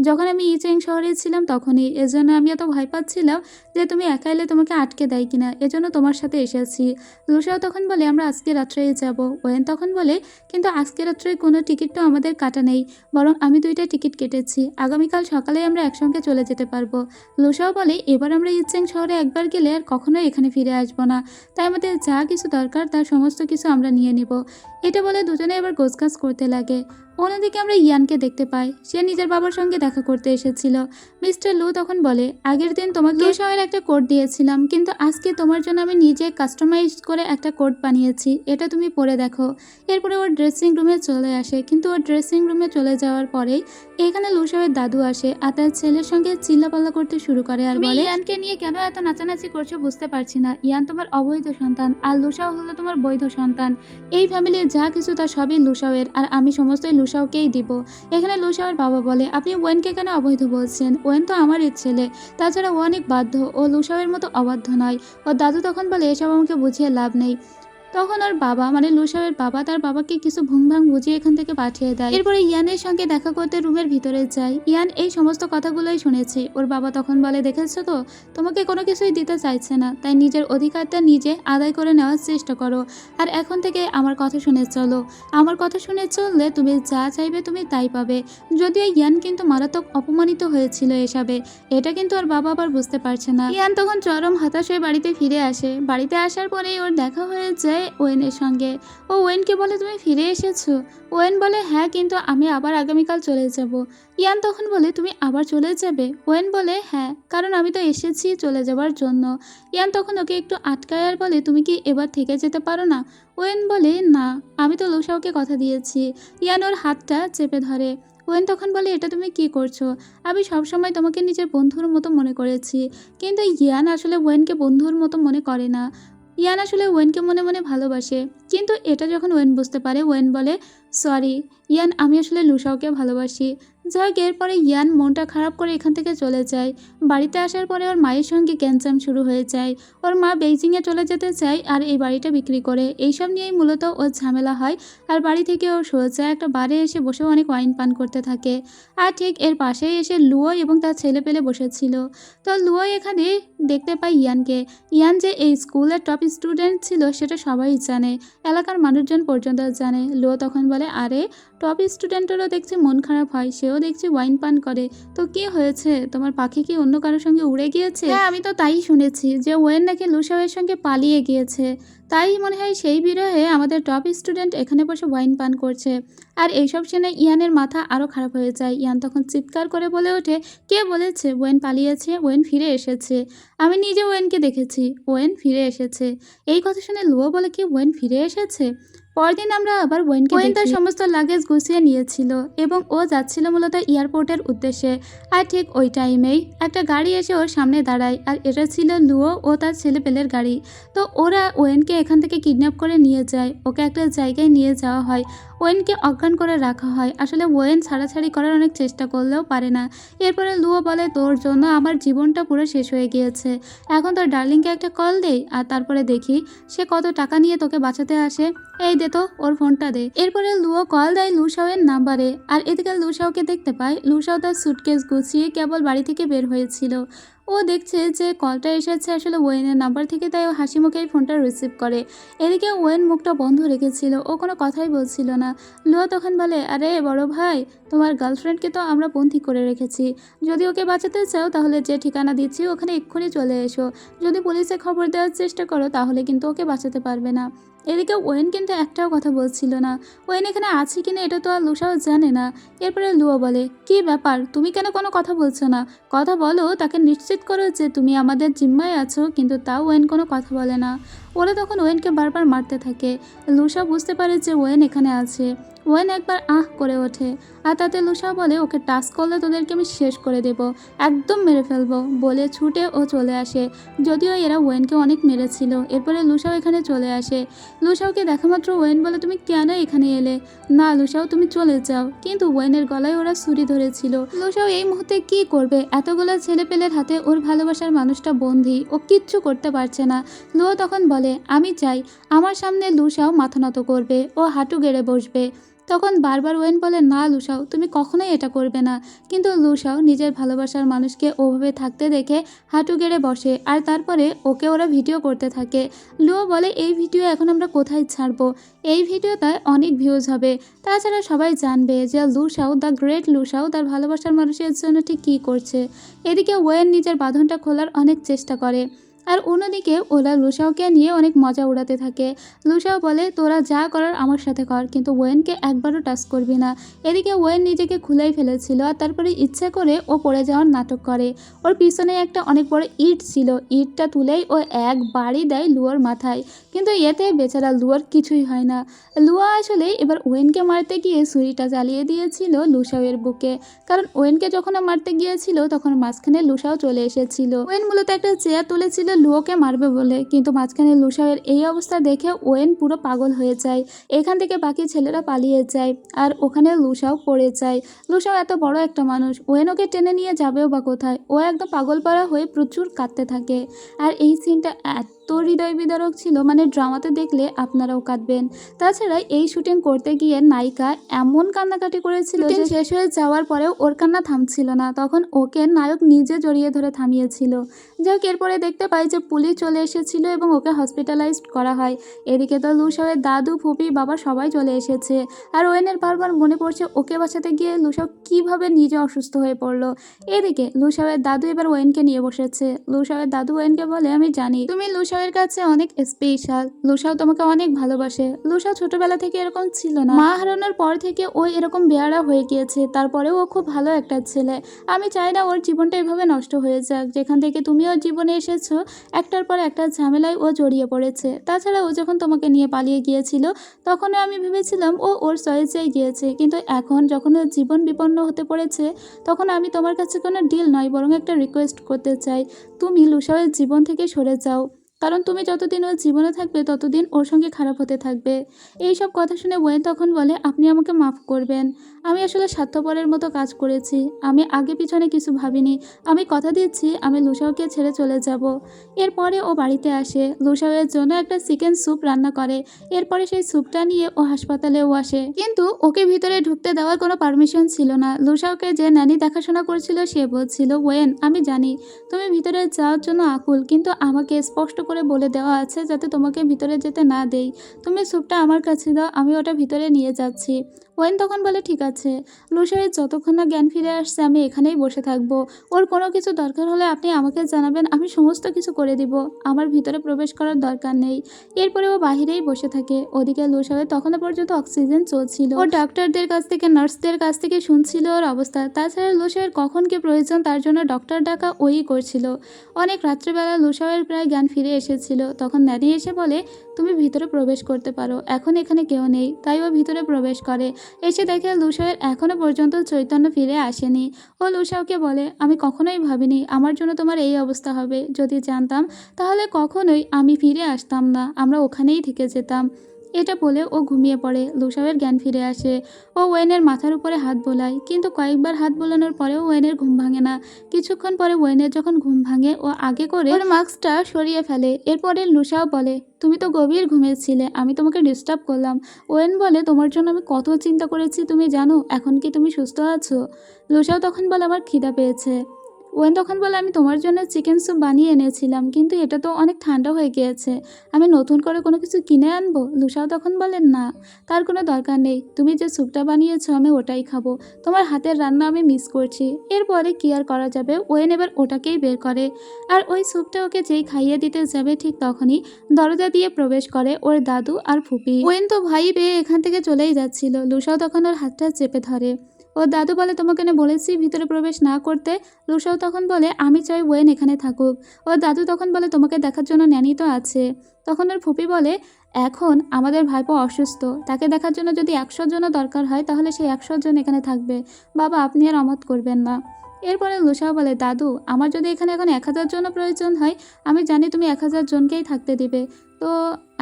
A: যখন আমি ইচেং শহরে ছিলাম তখনই, এজন্য আমি এত ভয় পাচ্ছিলাম যে তুমি একা এলে তোমাকে আটকে দেয় কিনা, এজন্য তোমার সাথে এসেছি। লুসাও তখন বলে, আমরা আজকে রাত্রেই যাব। ওয়েন তখন বলে, কিন্তু আজকে রাত্রে কোনো টিকিট তো আমাদের কাটা নেই, বরং আমি 2টা টিকিট কেটেছি, আগামীকাল সকালে আমরা একসঙ্গে চলে যেতে পারবো। লুসাও বলে, এবার আমরা ইচেং শহরে একবার গেলে আর কখনোই এখানে ফিরে আসবো না, তাই আমাদের যা কিছু দরকার তার সমস্ত কিছু আমরা নিয়ে নিব। এটা বলে দুজনে এবার গোছগাছ করতে লাগে। অন্যদিকে আমরা ইয়ানকে দেখতে পাই। সে নিজের বাবার সঙ্গে দেখা করতে এসেছিল। মিস্টার লু তখন বলে, আগের দিন তোমাকে শহরের একটা কোট দিয়েছিলাম, কিন্তু আজকে তোমার জন্য আমি নিজে কাস্টমাইজ করে একটা কোট বানিয়েছি, এটা তুমি পরে দেখো। এরপরে ওর ড্রেসিং রুমে চলে আসে, কিন্তু ওর ড্রেসিং রুমে চলে যাওয়ার পরেই এখানে লুসাওয়ের দাদু আসে আর তার ছেলের সঙ্গে চিল্লাপাল্লা করতে শুরু করে আর বলে, ইয়ানকে নিয়ে কেন এত নাচানাচি করছো বুঝতে পারছি না। ইয়ান তোমার অবৈধ সন্তান আর লুসাও হলো তোমার বৈধ সন্তান। এই ফ্যামিলির যা কিছু তা সবই লুসাওয়ের, আর আমি সমস্তই লুসাওকেই দিব। এখানে লুসাওয়ের বাবা বলে, আপনি ওয়েনকে কেন অবৈধ বলছেন? ওয়েন তো আমারই ছেলে, তাছাড়া ও অনেক বাধ্য, ও লুসাওয়ের মতো অবাধ্য নয়। ওর দাদু তখন বলে, এসব আমাকে বুঝিয়ে লাভ নেই। তখন ওর বাবা মানে লুসাওয়ের বাবা তার বাবাকে কিছু ভুংভাং বুঝিয়ে এখান থেকে পাঠিয়ে দেয়। এরপরে ইয়ানের সঙ্গে দেখা করতে রুমের ভিতরে যায়। ইয়ান এই সমস্ত কথাগুলোই শুনেছে। ওর বাবা তখন বলে, দেখেছো তো, তোমাকে কোনো কিছুই দিতে চাইছে না, তাই নিজের অধিকারটা নিজে আদায় করে নেওয়ার চেষ্টা করো, আর এখন থেকে আমার কথা শুনে চলো। আমার কথা শুনে চললে তুমি যা চাইবে তুমি তাই পাবে। যদিও ইয়ান কিন্তু মারাত্মক অপমানিত হয়েছিল এসবে, এটা কিন্তু ওর বাবা আবার বুঝতে পারছে না। ইয়ান তখন চরম হতাশ হয়ে বাড়িতে ফিরে আসে। বাড়িতে আসার পরেই ওর দেখা হয়ে যায় ওয়েনের সঙ্গে। ও ওয়েনকে বলে, তুমি ফিরে এসেছো? ওয়েন বলে, হ্যাঁ, কিন্তু আমি আবার আগামীকাল চলে যাব। ইয়ান তখন বলে, তুমি আবার চলে যাবে? ওয়েন বলে, হ্যাঁ, কারণ আমি তো এসেছি চলে যাবার জন্য। ইয়ান তখন ওকে একটু আটকায় আর বলে, তুমি কি এবার থেকে যেতে পারো না? ওয়েন বলে, না, আমি তো লুসাওকে কথা দিয়েছি। ইয়ান ওর হাতটা চেপে ধরে। ওয়েন তখন বলে, এটা তুমি কি করছো? আমি সবসময় তোমাকে নিজের বন্ধুর মতো মনে করেছি। কিন্তু ইয়ান আসলে ওয়েনকে বন্ধুর মতো মনে করে না। ইয়ান আসলে ওয়েনকে মনে মনে ভালোবাসে, কিন্তু এটা যখন ওয়েন বুঝতে পারে, ওয়েন বলে, সরি ইয়ান, আমি আসলে লুসাওকে ভালোবাসি। যাই হোক, এরপরে ইয়ান মনটা খারাপ করে এখান থেকে চলে যায়। বাড়িতে আসার পরে ওর মায়ের সঙ্গে গ্যাঞ্জাম শুরু হয়ে যায়। ওর মা বেইজিংয়ে চলে যেতে চায় আর এই বাড়িটা বিক্রি করে, এইসব নিয়েই মূলত ওর ঝামেলা হয়। আর বাড়ি থেকে ও সোজা একটা বারে এসে বসে অনেক ওয়াইন পান করতে থাকে। আর ঠিক এর পাশেই এসে লুয়ো এবং তার ছেলে পেলে বসেছিল। তো লুয়ো এখানে দেখতে পায় ইয়ানকে। ইয়ান যে এই স্কুলের টপ স্টুডেন্ট ছিল সেটা সবাই জানে, এলাকার মানুষজন পর্যন্ত জানে। লুয়ো তখন বলে, বলে, আরে টপ স্টুডেন্টেরও দেখছি মন খারাপ হয়, সেও দেখছি ওয়াইন পান করে, তো কি হয়েছে, তোমার পাখি কি অন্য কারোর সঙ্গে উড়ে গিয়েছে? হ্যাঁ, আমি তো তাই শুনেছি যে ওয়েন নাকি লুসাওয়ের সঙ্গে পালিয়ে গিয়েছে, তাই মনে হয় সেই বিরহে আমাদের টপ স্টুডেন্ট এখানে বসে ওয়াইন পান করছে। আর এইসব শুনে ইয়ানের মাথা আরও খারাপ হয়ে যায়। ইয়ান তখন চিৎকার করে বলে ওঠে, কে বলেছে ওয়েন পালিয়েছে? ওয়েন ফিরে এসেছে, আমি নিজে ওয়েনকে দেখেছি, ওয়েন ফিরে এসেছে। এই কথা শুনে লুও বলে, কি ওয়েন ফিরে এসেছে? পরদিন আমরা আবার ওয়েন তার সমস্ত লাগেজ গুছিয়ে নিয়েছিল এবং ও যাচ্ছিল মূলত এয়ারপোর্টের উদ্দেশ্যে। আর ঠিক ওই টাইমেই একটা গাড়ি এসে ওর সামনে দাঁড়ায়, আর এটা ছিল লুও ও তার ছেলেপেলের গাড়ি। তো ওরা ওয়েনকে এখান থেকে কিডন্যাপ করে নিয়ে যায়, ওকে একটা জায়গায় নিয়ে যাওয়া হয়, ওয়েনকে অজ্ঞান করে রাখা হয়। আসলে ওয়েন ছাড়াছাড়ি করার অনেক চেষ্টা করলেও পারে না। এরপরে লুও বলে, তোর জন্য আমার জীবনটা পুরো শেষ হয়ে গিয়েছে, এখন তোর ডার্লিংকে একটা কল দেই আর তারপরে দেখি সে কত টাকা নিয়ে তোকে বাঁচাতে আসে, এই দে তো ওর ফোনটা দে। এরপরে লুও কল দেয় লুসাওয়ের নাম্বারে, আর এদিকে লুসাওকে দেখতে পায় লুসাও তার সুটকেস গুছিয়ে কেবল বাড়ি থেকে বের হয়েছিল। ও দেখছে যে কলটা এসেছে আসলে ওয়েনের নাম্বার থেকে, তাই ও হাসি মুখেই ফোনটা রিসিভ করে। এদিকে ওয়েন মুখটা বন্ধ রেখেছিল, ও কোনো কথাই বলছিল না। লুও তখন বলে, আরে বড় ভাই, তোমার গার্লফ্রেন্ডকে তো আমরা বন্দি করে রেখেছি, যদি ওকে বাঁচাতে চাও তাহলে যে ঠিকানা দিচ্ছি ওখানে এক্ষুনি চলে এসো, যদি পুলিশে খবর দেওয়ার চেষ্টা করো তাহলে কিন্তু ওকে বাঁচাতে পারবে না। এদিকে ওয়েন কিন্তু একটাও কথা বলছিল না, ওয়েন এখানে আছে কিনা এটা তো আর লুসাও জানে না। এরপরে লুও বলে, কি ব্যাপার, তুমি কেন কোনো কথা বলছো না, কথা বলো, তাকে নিশ্চিত করো যে তুমি আমাদের জিম্মায় আছো। কিন্তু তাও ওয়েন কোনো কথা বলে না। ওরা তখন ওয়েনকে বারবার মারতে থাকে। লুসা বুঝতে পারে যে ওয়েন এখানে আছে। ওয়েন একবার আহ করে ওঠে, আর তাতে লুসা বলে, ওকে টাচ করলে তোদেরকে আমি শেষ করে দেব, একদম মেরে ফেলবো, বলে ছুটে ও চলে আসে। যদিও এরা ওয়েনকে অনেক মেরেছিল। এরপরে লুসাও এখানে চলে আসে। লুসাওকে দেখা মাত্র ওয়েন বলে, তুমি কেন এখানে এলে? না লুসাও, তুমি চলে যাও। কিন্তু ওয়েনের গলায় ওরা ছুরি ধরেছিল। লুসাও এই মুহূর্তে কি করবে, এতগুলো ছেলেপেলের হাতে ওর ভালোবাসার মানুষটা বন্দী, ও কিচ্ছু করতে পারছে না। লুও তখন বলে, আমি চাই আমার সামনে লুসাও মাথা নত করবে, ও হাঁটু গেড়ে বসবে। তখন বারবার ওয়েন বলে, না লুসাও, তুমি কখনোই এটা করবে না। কিন্তু লুসাও নিজের ভালোবাসার মানুষকে ওভাবে থাকতে দেখে হাঁটু গেড়ে বসে, আর তারপরে ওকে ওরা ভিডিও করতে থাকে। লুও বলে, এই ভিডিও এখন আমরা কোথায় ছাড়বো, এই ভিডিওতে অনেক ভিউজ হবে, তাছাড়া সবাই জানবে যে লুসাও, দ্য গ্রেট লুসাও, তার ভালোবাসার মানুষের জন্য ঠিক কী করছে। এদিকে ওয়েন নিজের বাঁধনটা খোলার অনেক চেষ্টা করে, আর অন্যদিকে ওরা লুসাওকে নিয়ে অনেক মজা উড়াতে থাকে। লুসাও বলে, তোরা যা করার আমার সাথে কর, কিন্তু ওয়েনকে একবারও টাচ করবি না। এদিকে ওয়েন নিজেকে খুলেই ফেলেছিল, আর তারপরে ইচ্ছে করে ও পড়ে যাওয়ার নাটক করে। ওর পিছনে একটা অনেক বড় ইট ছিল, ইটটা তুলেই ও এক বাড়ি দেয় লুয়োর মাথায়, কিন্তু এতে বেচারা লুয়োর কিছুই হয় না। লুয়ো আসলে এবার ওয়েনকে মারতে গিয়ে ছুরিটা জ্বালিয়ে দিয়েছিল লুসাওয়ের বুকে, কারণ ওয়েনকে যখন মারতে গিয়েছিল তখন মাঝখানে লুসাও চলে এসেছিল। ওয়েন মূলত একটা চেয়ার তুলেছিল লুয়োকে মারবে বলে, কিন্তু মাঝখানে লুসাওয়ের এই অবস্থা দেখে ওয়েন পুরো পাগল হয়ে যায়। এখান থেকে বাকি ছেলেরা পালিয়ে যায়, আর ওখানে লুসাও পড়ে যায়। লুসাও এত বড় একটা মানুষ, ওয়েন ওকে টেনে নিয়ে যাবেও বা কোথায়, ও একদম পাগল পাড়া হয়ে প্রচুর কাঁদতে থাকে। আর এই সিনটা এত হৃদয় বিদারক ছিল, মানে ড্রামাতে দেখলে আপনারাও কাঁদবেন। তাছাড়া এই শুটিং করতে গিয়ে নায়িকা এমন কান্নাকাটি করেছিল যে শেষ হয়ে যাওয়ার পরেও ওর কান্না থামছিল না, তখন ওকে নায়ক নিজে জড়িয়ে ধরে থামিয়েছিল। যাক, এরপরে দেখতে পাই যে পুলিশ চলে এসেছিল এবং ওকে হসপিটালাইজড করা হয়। এদিকে তো লুসাওয়ের দাদু, ফুপি, বাবা সবাই চলে এসেছে। আর ওয়েনের বারবার মনে পড়ছে ওকে বাঁচাতে গিয়ে লুসাও কিভাবে নিজে অসুস্থ হয়ে পড়লো। এদিকে লুসাওয়ের দাদু এবার ওয়েনকে নিয়ে বসেছে। লুসাওয়ের দাদু ওয়েনকে বলে, আমি জানি তুমি লুসাওয়ের কাছে অনেক স্পেশাল, লুসাও তোমাকে অনেক ভালোবাসে। লুসাও ছোটবেলা থেকে এরকম ছিল না, মা হারানোর পর থেকে ও এরকম বেয়ারা হয়ে গিয়েছে, তারপরেও ও খুব ভালো একটা ছেলে। আমি চাই না ওর জীবনটা এভাবে নষ্ট হয়ে যাক। যেখান থেকে তুমি ওর জীবনে এসেছো, একটার পর একটা ঝামেলায় ও জড়িয়ে পড়েছে। তাছাড়া ও যখন তোমাকে নিয়ে পালিয়ে গিয়েছিল তখনও আমি ভেবেছিলাম ও ওর চয়েসেই গিয়েছে, কিন্তু এখন যখন ওর জীবন বিপন্ন হতে পড়েছে তখন আমি তোমার কাছে কোনো ডিল নয়, বরং একটা রিকোয়েস্ট করতে চাই, তুমি লুসাওয়ের জীবন থেকে সরে যাও, কারণ তুমি যতদিন ওর জীবনে থাকবে ততদিন ওর সঙ্গে খারাপ হতে থাকবে। এই সব কথা শুনে ওয়েন তখন বলে, আপনি আমাকে মাফ করবেন, আমি আসলে স্বার্থপরের মতো কাজ করেছি, আমি আগে পিছনে কিছু ভাবিনি, আমি কথা দিচ্ছি আমি লুসাওকে ছেড়ে চলে যাব। এরপরে ও বাড়িতে আসে, লুসাওয়ের জন্য একটা চিকেন স্যুপ রান্না করে। এরপরে সেই স্যুপটা নিয়ে ও হাসপাতালেও আসে, কিন্তু ওকে ভিতরে ঢুকতে দেওয়ার কোনো পারমিশন ছিল না। লুসাওকে যে ন্যানি দেখাশোনা করছিল সে বলছিল, ওয়েন আমি জানি তুমি ভিতরে যাওয়ার জন্য আকুল, কিন্তু আমাকে স্পষ্ট করে করে বলে দেওয়া আছে যাতে তোমাকে ভিতরে যেতে না দেই। তুমি স্যুপটা আমার কাছে দাও, আমি ওটা ভিতরে নিয়ে যাচ্ছি। ওয়েন তখন বলে ঠিক আছে, লুসাইয়ের যতক্ষণ না জ্ঞান ফিরে আসছে আমি এখানেই বসে থাকবো। ওর কোনো কিছু দরকার হলে আপনি আমাকে জানাবেন, আমি সমস্ত কিছু করে দিব। আমার ভিতরে প্রবেশ করার দরকার নেই। এরপরে ও বাহিরেই বসে থাকে। ওদিকে লুসাইয়ের তখনও পর্যন্ত অক্সিজেন চলছিল। ও ডাক্তারদের কাছ থেকে নার্সদের কাছ থেকে শুনছিল ওর অবস্থা। তাছাড়া লুসাইয়ের কখন কি প্রয়োজন তার জন্য ডক্টর ডাকা ওই করছিল। অনেক রাত্রিবেলা লুসাইয়ের প্রায় জ্ঞান ফিরে এসেছিল। তখন ন্যানি এসে বলে তুমি ভিতরে প্রবেশ করতে পারো, এখন এখানে কেউ নেই। তাই ও ভিতরে প্রবেশ করে। এসে দেখে লুসাইয়ের এখনও পর্যন্ত চৈতন্য ফিরে আসেনি। ও লুসাওকে বলে আমি কখনোই ভাবিনি আমার জন্য তোমার এই অবস্থা হবে। যদি জানতাম তাহলে কখনোই আমি ফিরে আসতাম না, আমরা ওখানেই থেকে যেতাম। এটা বলে ও ঘুমিয়ে পড়ে। লুসাওয়ের জ্ঞান ফিরে আসে। ও ওয়েনের মাথার উপরে হাত বোলায়, কিন্তু কয়েকবার হাত বোলানোর পরেও ওয়েনের ঘুম ভাঙে না। কিছুক্ষণ পরে ওয়েনের যখন ঘুম ভাঙে ও আগে করে ওর মাস্কটা সরিয়ে ফেলে। এরপরে লুসাও বলে তুমি তো গভীর ঘুমিয়েছিলে, আমি তোমাকে ডিস্টার্ব করলাম। ওয়েন বলে তোমার জন্য আমি কত চিন্তা করেছি তুমি জানো, এখন কি তুমি সুস্থ আছো? লুসাও তখন বলে আমার খিদা পেয়েছে। ওয়েন তখন বলে আমি তোমার জন্য চিকেন স্যুপ বানিয়ে এনেছিলাম, কিন্তু এটা তো অনেক ঠান্ডা হয়ে গিয়েছে, আমি নতুন করে কোনো কিছু কিনে আনবো? লুসাও তখন বলেন না, তার কোনো দরকার নেই, তুমি যে স্যুপটা বানিয়েছো আমি ওটাই খাবো, তোমার হাতের রান্না আমি মিস করছি। এরপরে কি আর করা যাবে, ওয়েন এবার ওটাকেই বের করে। আর ওই স্যুপটা ওকে যেই খাইয়ে দিতে যাবে ঠিক তখনই দরজা দিয়ে প্রবেশ করে ওর দাদু আর ফুপি। ওয়েন তো ভয় পেয়ে এখান থেকে চলেই যাচ্ছিল। লুসাও তখন ওর হাতটা চেপে ধরে। ওর দাদু বলে তোমাকে না বলেছি ভিতরে প্রবেশ না করতে। লুসাও তখন বলে আমি চাই ওয়েন এখানে থাকুক। ওর দাদু তখন বলে তোমাকে দেখার জন্য ন্যানি তো আছে। তখন ওর ফুপি বলে এখন আমাদের ভাইপো অসুস্থ, তাকে দেখার জন্য যদি 100 জনও দরকার হয় তাহলে সেই 100 জন এখানে থাকবে, বাবা আপনি আর অমত করবেন না। এরপরে লুসাও বলে দাদু আমার যদি এখানে এখন 1000 জনও প্রয়োজন হয়, আমি জানি তুমি 1000 জনকেই থাকতে দিবে, তো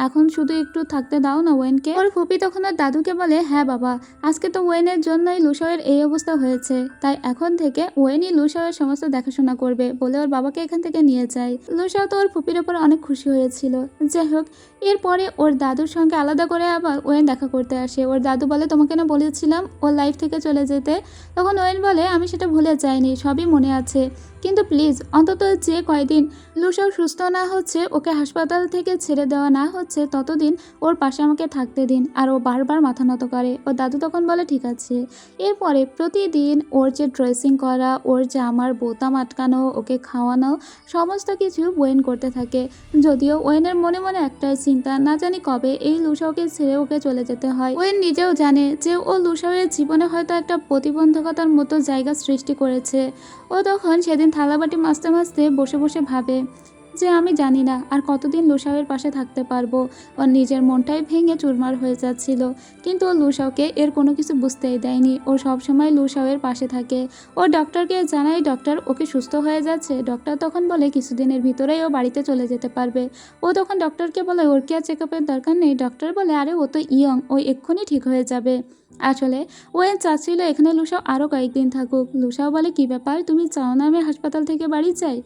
A: এখন শুধু একটু থাকতে দাও না ওয়েনকে। ওর ফুপি তখন ওর দাদুকে বলে হ্যাঁ বাবা, আজকে তো ওয়েনের জন্যই লুসাওয়ের এই অবস্থা হয়েছে, তাই এখন থেকে ওয়েনই লুসাওয়ের সমস্ত দেখাশোনা করবে বলে ওর বাবাকে এখান থেকে নিয়ে যায়। লুসাও তো ওর ফুপির ওপর অনেক খুশি হয়েছিল। যাই হোক, এরপরে ওর দাদুর সঙ্গে আলাদা করে আবার ওয়েন দেখা করতে আসে। ওর দাদু বলে তোমাকে না বলেছিলাম ওর লাইফ থেকে চলে যেতে। তখন ওয়েন বলে আমি সেটা ভুলে যাইনি, সবই মনে আছে, কিন্তু প্লিজ অন্তত যে কয়দিন লুসাও সুস্থ না হচ্ছে, ওকে হাসপাতাল থেকে ছেড়ে দেওয়া না হচ্ছে, ততদিন ওর পাশে আমাকে থাকতে দিন। আর ও বারবার মাথা নত করে। ওর দাদু তখন বলে ঠিক আছে। এরপরে প্রতিদিন ওর যে ড্রেসিং করা, ওর যে আমার বোতাম আটকানো, ওকে খাওয়ানো, সমস্ত কিছু ওয়েন করতে থাকে। যদিও ওয়েনের মনে মনে একটাই চিন্তা, না জানি কবে এই লুসাওকে ছেড়ে ওকে চলে যেতে হয়। ওয়েন নিজেও জানে যে ও লুসাওয়ের জীবনে হয়তো একটা প্রতিবন্ধকতার মতো জায়গা সৃষ্টি করেছে। ও তখন সেদিন থালাবাটি মাজতে মাজতে বসে বসে ভাবে যে আমি জানি না আর কতদিন লুসাওয়ের পাশে থাকতে পারবো। ওর নিজের মনটাই ভেঙে চুরমার হয়ে যাচ্ছিল, কিন্তু ও লুসাওকে এর কোনো কিছু বুঝতেই দেয়নি। ও সবসময় লুসাওয়ের পাশে থাকে। ও ডক্টরকে জানায় ডক্টর ওকে সুস্থ হয়ে যাচ্ছে। ডক্টর তখন বলে কিছুদিনের ভিতরেই ও বাড়িতে চলে যেতে পারবে। ও তখন ডক্টরকে বলে ওর কি আর চেক আপের দরকার নেই? ডক্টর বলে আরে ও তো ইয়ং, ও এক্ষুনি ঠিক হয়ে যাবে। আসলে ওয়েন চাচ্ছিল এখানে লুসাও আরও কয়েকদিন থাকুক। লুসাও বলে কি ব্যাপার, তুমি চাও না আমি হাসপাতাল থেকে বাড়ি যাই?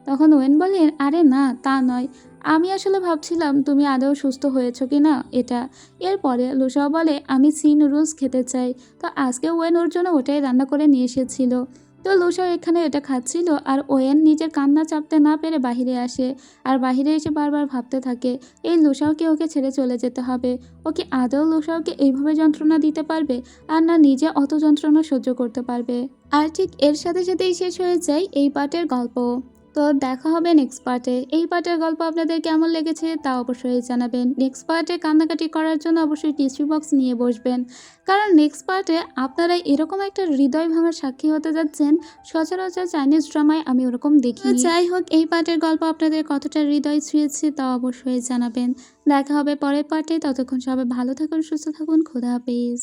A: তখন ওয়েন বলে আরে না তা নয়, আমি আসলে ভাবছিলাম তুমি আদৌ সুস্থ হয়েছো কি না এটা। এরপরে লুসাও বলে আমি সি নুডলস খেতে চাই। তো আজকে ওয়েন ওর জন্য ওটাই রান্না করে নিয়ে এসেছিল। তো লুসাও এখানে এটা খাচ্ছিল আর ওয়েন নিজের কান্না চাপতে না পেরে বাহিরে আসে। আর বাহিরে এসে বারবার ভাবতে থাকে এই লুসাওকে ওকে ছেড়ে চলে যেতে হবে। ও কি আদৌ লুসাওকে এইভাবে যন্ত্রণা দিতে পারবে, আর না নিজে অত যন্ত্রণা সহ্য করতে পারবে। আর ঠিক এর সাথে সাথেই শেষ হয়ে যায় এই পার্টের গল্প। তো দেখা হবে নেক্সট পার্টে। এই পার্টের গল্প আপনাদের কেমন লেগেছে তা অবশ্যই জানাবেন। নেক্সট পার্টে কান্নাকাটি করার জন্য অবশ্যই টিস্যু বক্স নিয়ে বসবেন, কারণ নেক্সট পার্টে আপনারা এরকম একটা হৃদয় ভাঙার সাক্ষী হতে যাচ্ছেন, সচরাচর চাইনিজ ড্রামায় আমি ওরকম দেখি। যাই হোক, এই পার্টের গল্প আপনাদের কতটা হৃদয় ছুঁয়েছে তা অবশ্যই জানাবেন। দেখা হবে পরের পার্টে, ততক্ষণ সবাই ভালো থাকুন, সুস্থ থাকুন, খোদা হাফেজ।